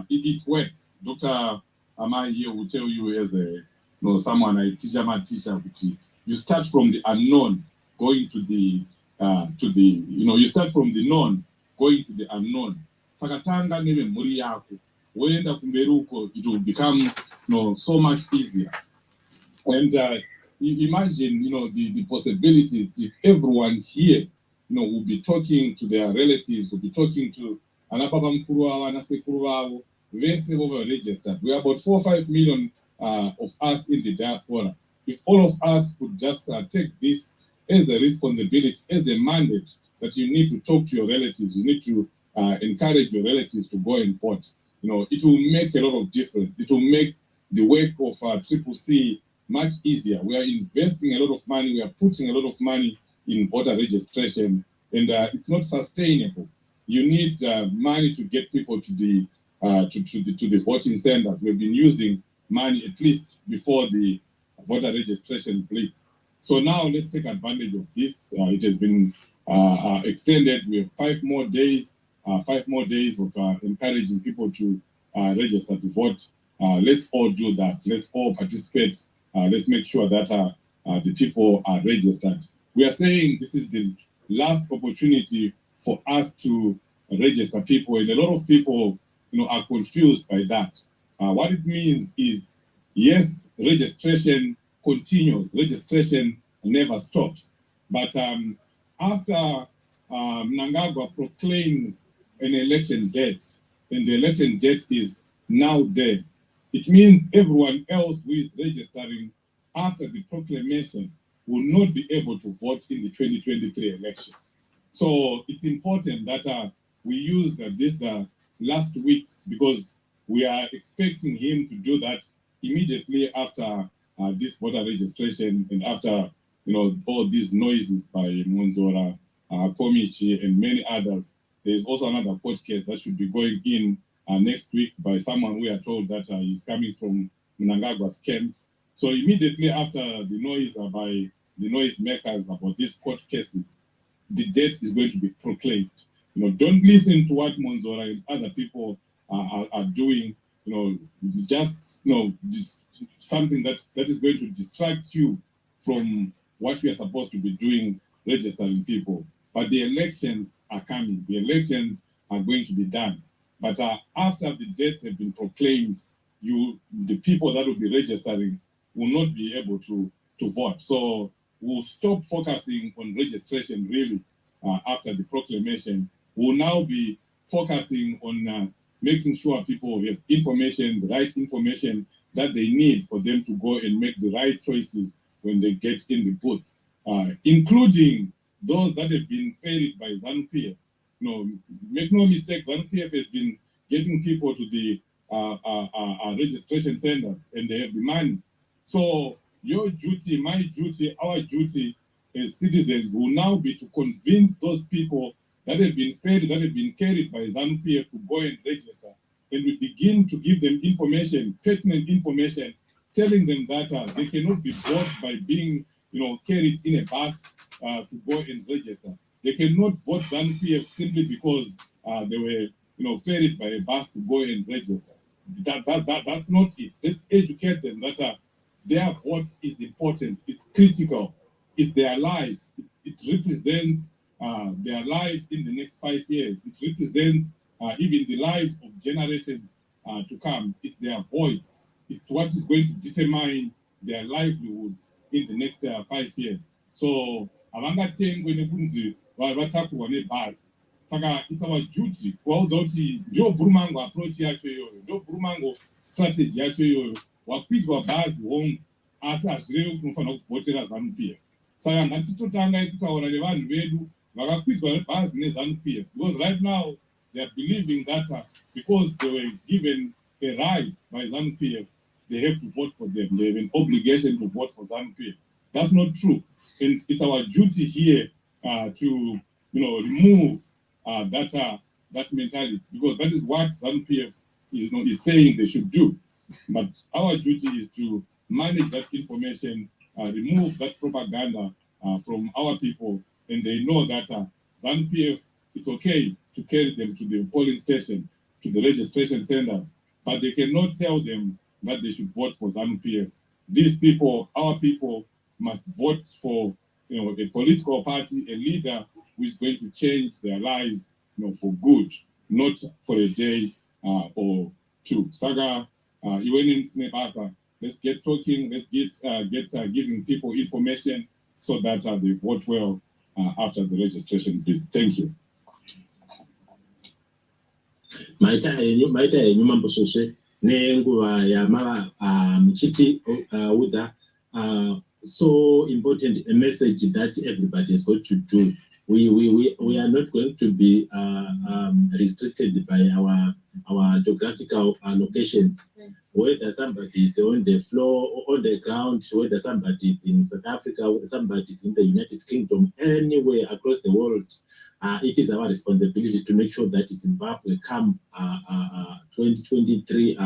it works. Dr. Amai here will tell you as someone I teach, I'm a teacher, you start from the unknown, going to the you start from the known, going to the unknown. Sakatanga neme muri yako. Wenda kumberuko, it will become so much easier. And imagine the possibilities if everyone here will be talking to their relatives, will be talking to anapapa mkuru wao, anasekuru wao, vese who registered. We are about 4 or 5 million of us in the diaspora. If all of us could just take this as a responsibility, as a mandate that you need to talk to your relatives, you need to encourage your relatives to go and vote. It will make a lot of difference. It will make the work of CCC much easier. We are investing a lot of money. We are putting a lot of money in voter registration, and it's not sustainable. You need money to get people to the voting centers. We've been using money at least before the voter registration blitz. So now let's take advantage of this. It has been extended. We have 5 more days. 5 more days of encouraging people to register to vote. Let's all do that. Let's all participate. Let's make sure that the people are registered. We are saying this is the last opportunity for us to register people, and a lot of people, are confused by that. What it means is, yes, registration continues. Registration never stops. But after Mnangagwa proclaims an election date, and the election date is now there, it means everyone else who is registering after the proclamation will not be able to vote in the 2023 election. So it's important that we use this last weeks, because we are expecting him to do that immediately after this voter registration, and after all these noises by Monzora, Komichi, and many others. There's also another court case that should be going in next week by someone we are told that is coming from Mnangagwa's camp. So immediately after the noise by the noise makers about these court cases, the date is going to be proclaimed. Don't listen to what Monzora and other people are doing. Just something that is going to distract you from what we are supposed to be doing, registering people. But the elections are coming. The elections are going to be done. But after the dates have been proclaimed, the people that will be registering will not be able to vote. So we'll stop focusing on registration really after the proclamation. We'll now be focusing on making sure people have information, the right information that they need for them to go and make the right choices when they get in the booth, including those that have been ferried by ZANU-PF. Make no mistake, ZANU-PF has been getting people to the registration centers, and they have the money. So your duty, my duty, our duty as citizens will now be to convince those people that have been ferried, that have been carried by ZANU-PF to go and register. And we begin to give them information, pertinent information, telling them that they cannot be bought by being carried in a bus to go and register. They cannot vote ZANU-PF simply because they were ferried by a bus to go and register. That's not it. Let's educate them that their vote is important, it's critical, it's their lives. It represents their lives in the next 5 years. It represents even the lives of generations to come. It's their voice. It's what is going to determine their livelihoods in the next 5 years. So, avangatengwe nekunzi vatakurwa nebhazi. Saka it's our duty kuvaudza kuti ndio Bhurumango approach yacho iyoyo, ndio Bhurumango strategy yacho iyoyo. Wakwidzwa bhazi hongu, asi hazvirevi kuti unofanira kuvhotera ZANU-PF. Saka ngatitotanga kutaura nevanhu vedu vakakwidzwa bhazi neZANU-PF, because right now they are believing that because they were given a right by ZANU-PF, they have to vote for them. They have an obligation to vote for ZANU-PF. That's not true. And it's our duty here to remove that mentality, because that is what ZANU-PF is saying they should do. But our duty is to manage that information, remove that propaganda from our people, and they know that ZANU-PF, it's okay to carry them to the polling station, to the registration centers, but they cannot tell them that they should vote for ZANU-PF. These people, our people, must vote for a political party, a leader who is going to change their lives for good, not for a day or two. Saga, let's get talking, let's get giving people information so that they vote well after the registration visit. Thank you. Maita yenyu mambo sose nenguva yamava muchiti udza so important a message that everybody has got to do. We are not going to be restricted by our geographical locations. Whether somebody is on the floor or on the ground, whether somebody is in South Africa, whether somebody is in the United Kingdom, anywhere across the world, it is our responsibility to make sure that Zimbabwe come 2023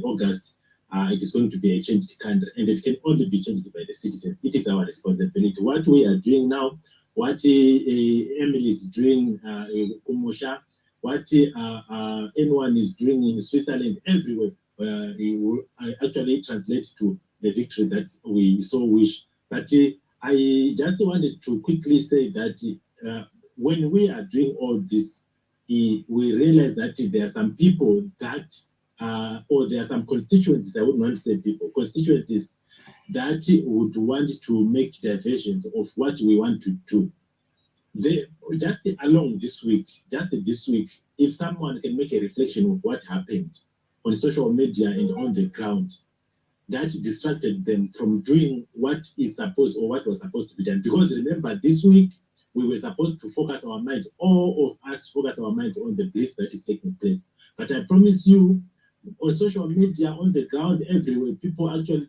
August, it is going to be a changed country, and it can only be changed by the citizens. It is our responsibility. What we are doing now, what Emily is doing, Kumosha, what anyone is doing in Switzerland, everywhere, it will actually translate to the victory that we so wish. But I just wanted to quickly say that when we are doing all this, we realize that there are some people that, or there are some constituencies, I wouldn't want to say people, constituencies that would want to make diversions of what we want to do. Just along this week, if someone can make a reflection of what happened on social media and on the ground, that distracted them from doing what is supposed or what was supposed to be done. Because remember, this week, we were supposed to focus our minds, all of us focus our minds on the bliss that is taking place. But I promise you, on social media, on the ground, everywhere, people actually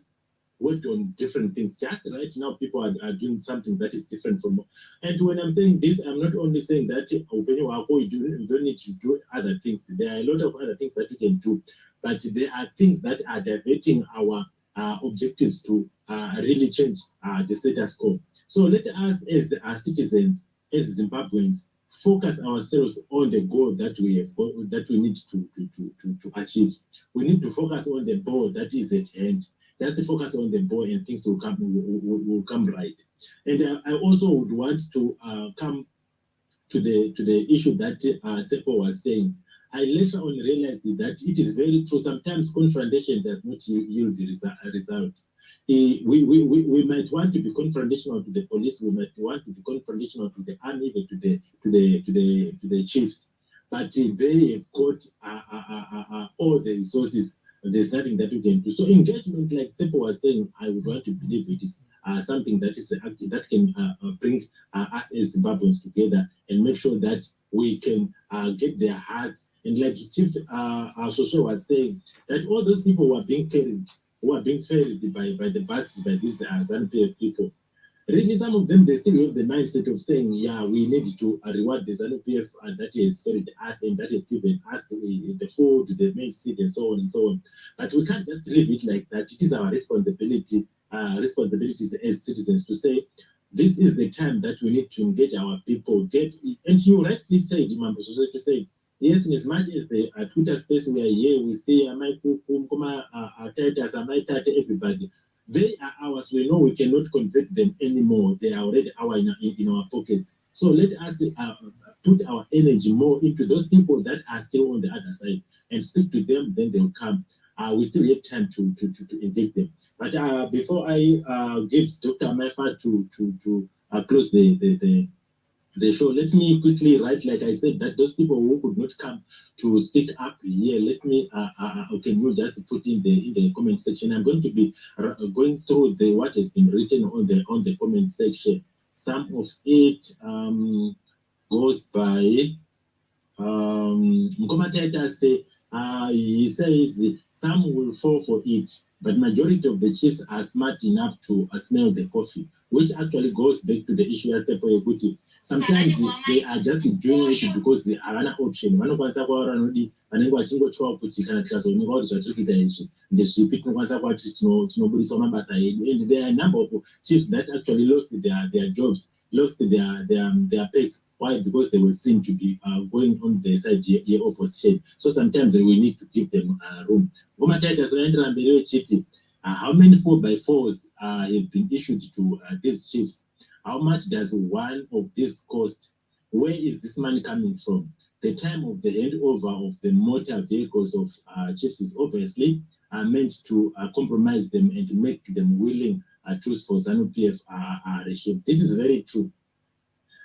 worked on different things. Just right now, people are doing something that is different from. And when I'm saying this, I'm not only saying that you don't need to do other things. There are a lot of other things that you can do, but there are things that are diverting our objectives to really change the status quo. So let us, as citizens, as Zimbabweans, focus ourselves on the goal that we have, that we need to achieve. We need to focus on the ball that is at hand. Just focus on the ball, and things will come right. And I also would want to come to the issue that Tsepo was saying. I later on realized that it is very true. Sometimes confrontation does not yield the result. We might want to be confrontational to the police. We might want to be confrontational to the army, even to the chiefs. But they have got all the resources. There's nothing that we can do. So engagement, like Tsepo was saying, I would want to believe it is something that is that can bring us as Zimbabweans together and make sure that we can get their hearts. And like Chief Shosho was saying, that all those people who are being carried, by the buses, by these ZANU-PF people, really some of them, they still have the mindset of saying, yeah, we need to reward the ZANU-PF that has carried us and that has given us the food, the main seat, and so on and so on. But we can't just leave it like that. It is our responsibilities as citizens to say, this is the time that we need to engage our people. And you rightly said, Imam, to say, yes, in as much as the Twitter space we are here, we see everybody. They are ours. We know we cannot convert them anymore. They are already in our pockets. So let us put our energy more into those people that are still on the other side and speak to them. Then they'll come. We still have time to engage them. But before I give Dr. Maifa to close the show, let me quickly write, like I said, that those people who could not come to speak up here, let me can you just put in the comment section. I'm going to be going through what has been written on the comment section. Some of it goes by commentators say he says some will fall for it, but majority of the chiefs are smart enough to smell the coffee, which actually goes back to the issue at Equity. Sometimes they are just doing it because they are an option. And there are a number of chiefs that actually lost their jobs, lost their pets. Why? Because they were seen to be going on the side here opposition. So sometimes we need to give them room. How many 4x4s have been issued to these chiefs? How much does one of this cost? Where is this money coming from? The time of the handover of the motor vehicles of chiefs is obviously meant to compromise them and to make them willing choose for ZANU-PF regime. This is very true.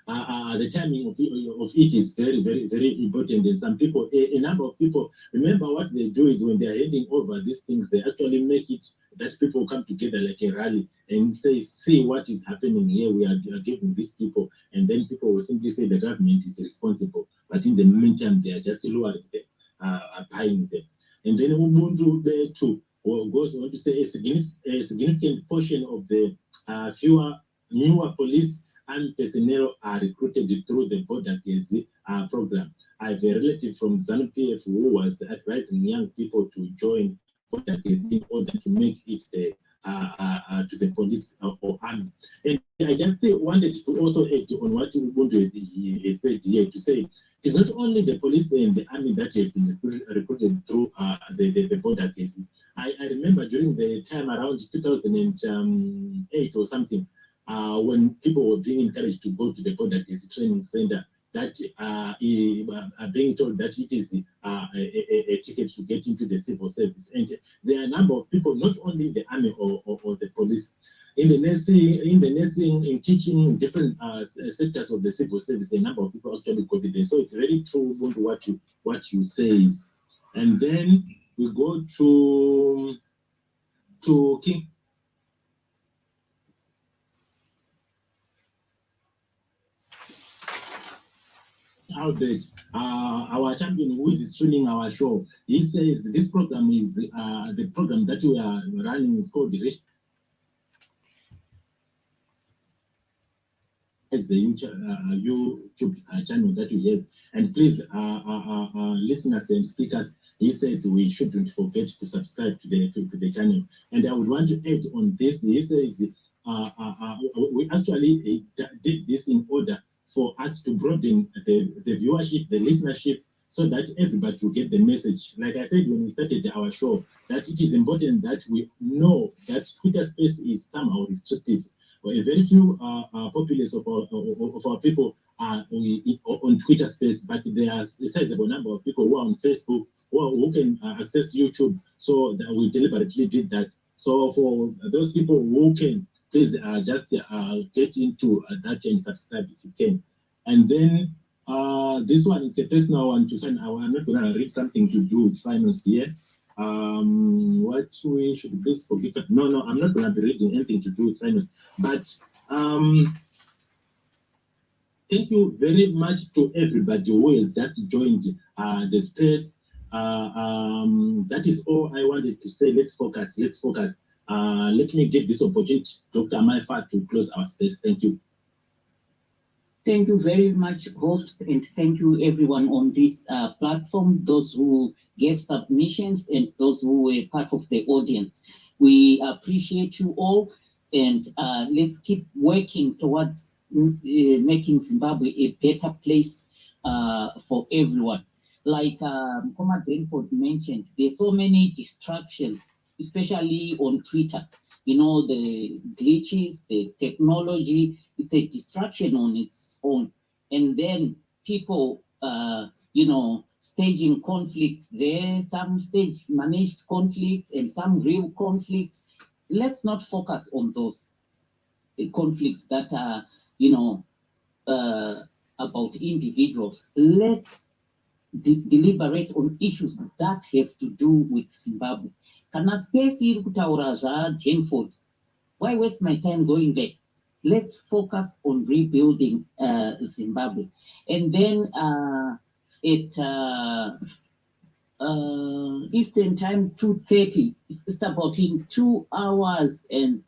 the timing of it is very, very, very important. And some people, a number of people, remember what they do is when they are heading over these things, they actually make it that people come together like a rally and say, see what is happening here, we are giving these people, and then people will simply say the government is responsible. But in the meantime, they are just lowering them, buying them. And then Ubuntu there too goes on to say a significant portion of the newer police and personnel are recruited through the Border Gezi program. I have a relative from ZANU-PF who was advising young people to join Border Gezi in order to make it to the police or army. And I just wanted to also add on what Ubuntu said here, to say it's not only the police and the army that have been recruited through the Border Gezi. I remember during the time around 2008 or something, when people were being encouraged to go to the Border Gezi training center, that being told that it is a ticket to get into the civil service. And there are a number of people, not only in the army or the police, in the nursing, in teaching, in different sectors of the civil service, a number of people actually got it there. So it's very true what you say. And then we go to King. Albert, our champion who is streaming our show, he says this program is the program that we are running is called the YouTube channel that we have. And please, listeners and speakers, he says we shouldn't forget to subscribe to the channel. And I would want to add on this. He says we actually did this in order for us to broaden the viewership, the listenership, so that everybody will get the message. Like I said when we started our show, that it is important that we know that Twitter space is somehow restrictive. A very few populace of our people are on Twitter space, but there are a sizable number of people who are on Facebook who can access YouTube. So that we deliberately did that. So for those people who can, please just get into that and subscribe if you can. And then this one is a personal one to find. I'm not going to read something to do with finance here. What we should please forgive. No, I'm not going to be reading anything to do with finance. But thank you very much to everybody who has just joined the space. That is all I wanted to say. Let's focus. Let me give this opportunity, Dr. Maifa, to close our space. Thank you. Thank you very much, host, and thank you everyone on this platform, those who gave submissions and those who were part of the audience. We appreciate you all, and let's keep working towards making Zimbabwe a better place for everyone. Like Comrade Rainford mentioned, there's so many distractions, especially on Twitter. You know, the glitches, the technology, it's a distraction on its own. And then people, staging conflicts there, some stage managed conflicts and some real conflicts. Let's not focus on those conflicts that are, about individuals. Let's deliberate on issues that have to do with Zimbabwe. Kana space iri kutaura zvaJenford. Why waste my time going there? Let's focus on rebuilding Zimbabwe. And then at Eastern time, 2:30, it's about in 2 hours and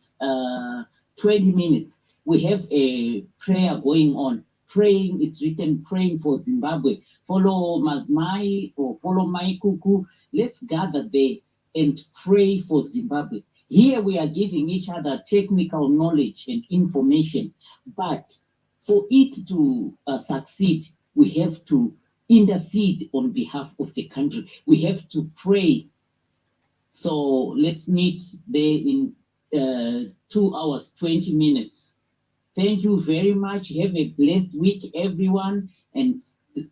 20 minutes. We have a prayer going on. Praying, it's written, praying for Zimbabwe. Follow Mazmai or follow Maikuku. Let's gather there and pray for Zimbabwe. Here we are giving each other technical knowledge and information, but for it to succeed, we have to intercede on behalf of the country. We have to pray. So let's meet there in 2 hours, 20 minutes. Thank you very much. Have a blessed week, everyone, and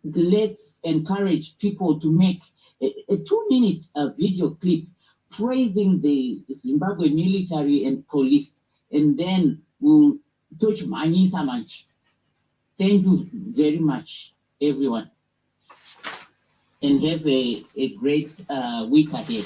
let's encourage people to make a 2-minute video clip praising the Zimbabwe military and police, and then we'll touch Mani Samanch. Thank you very much, everyone, and have a great week ahead.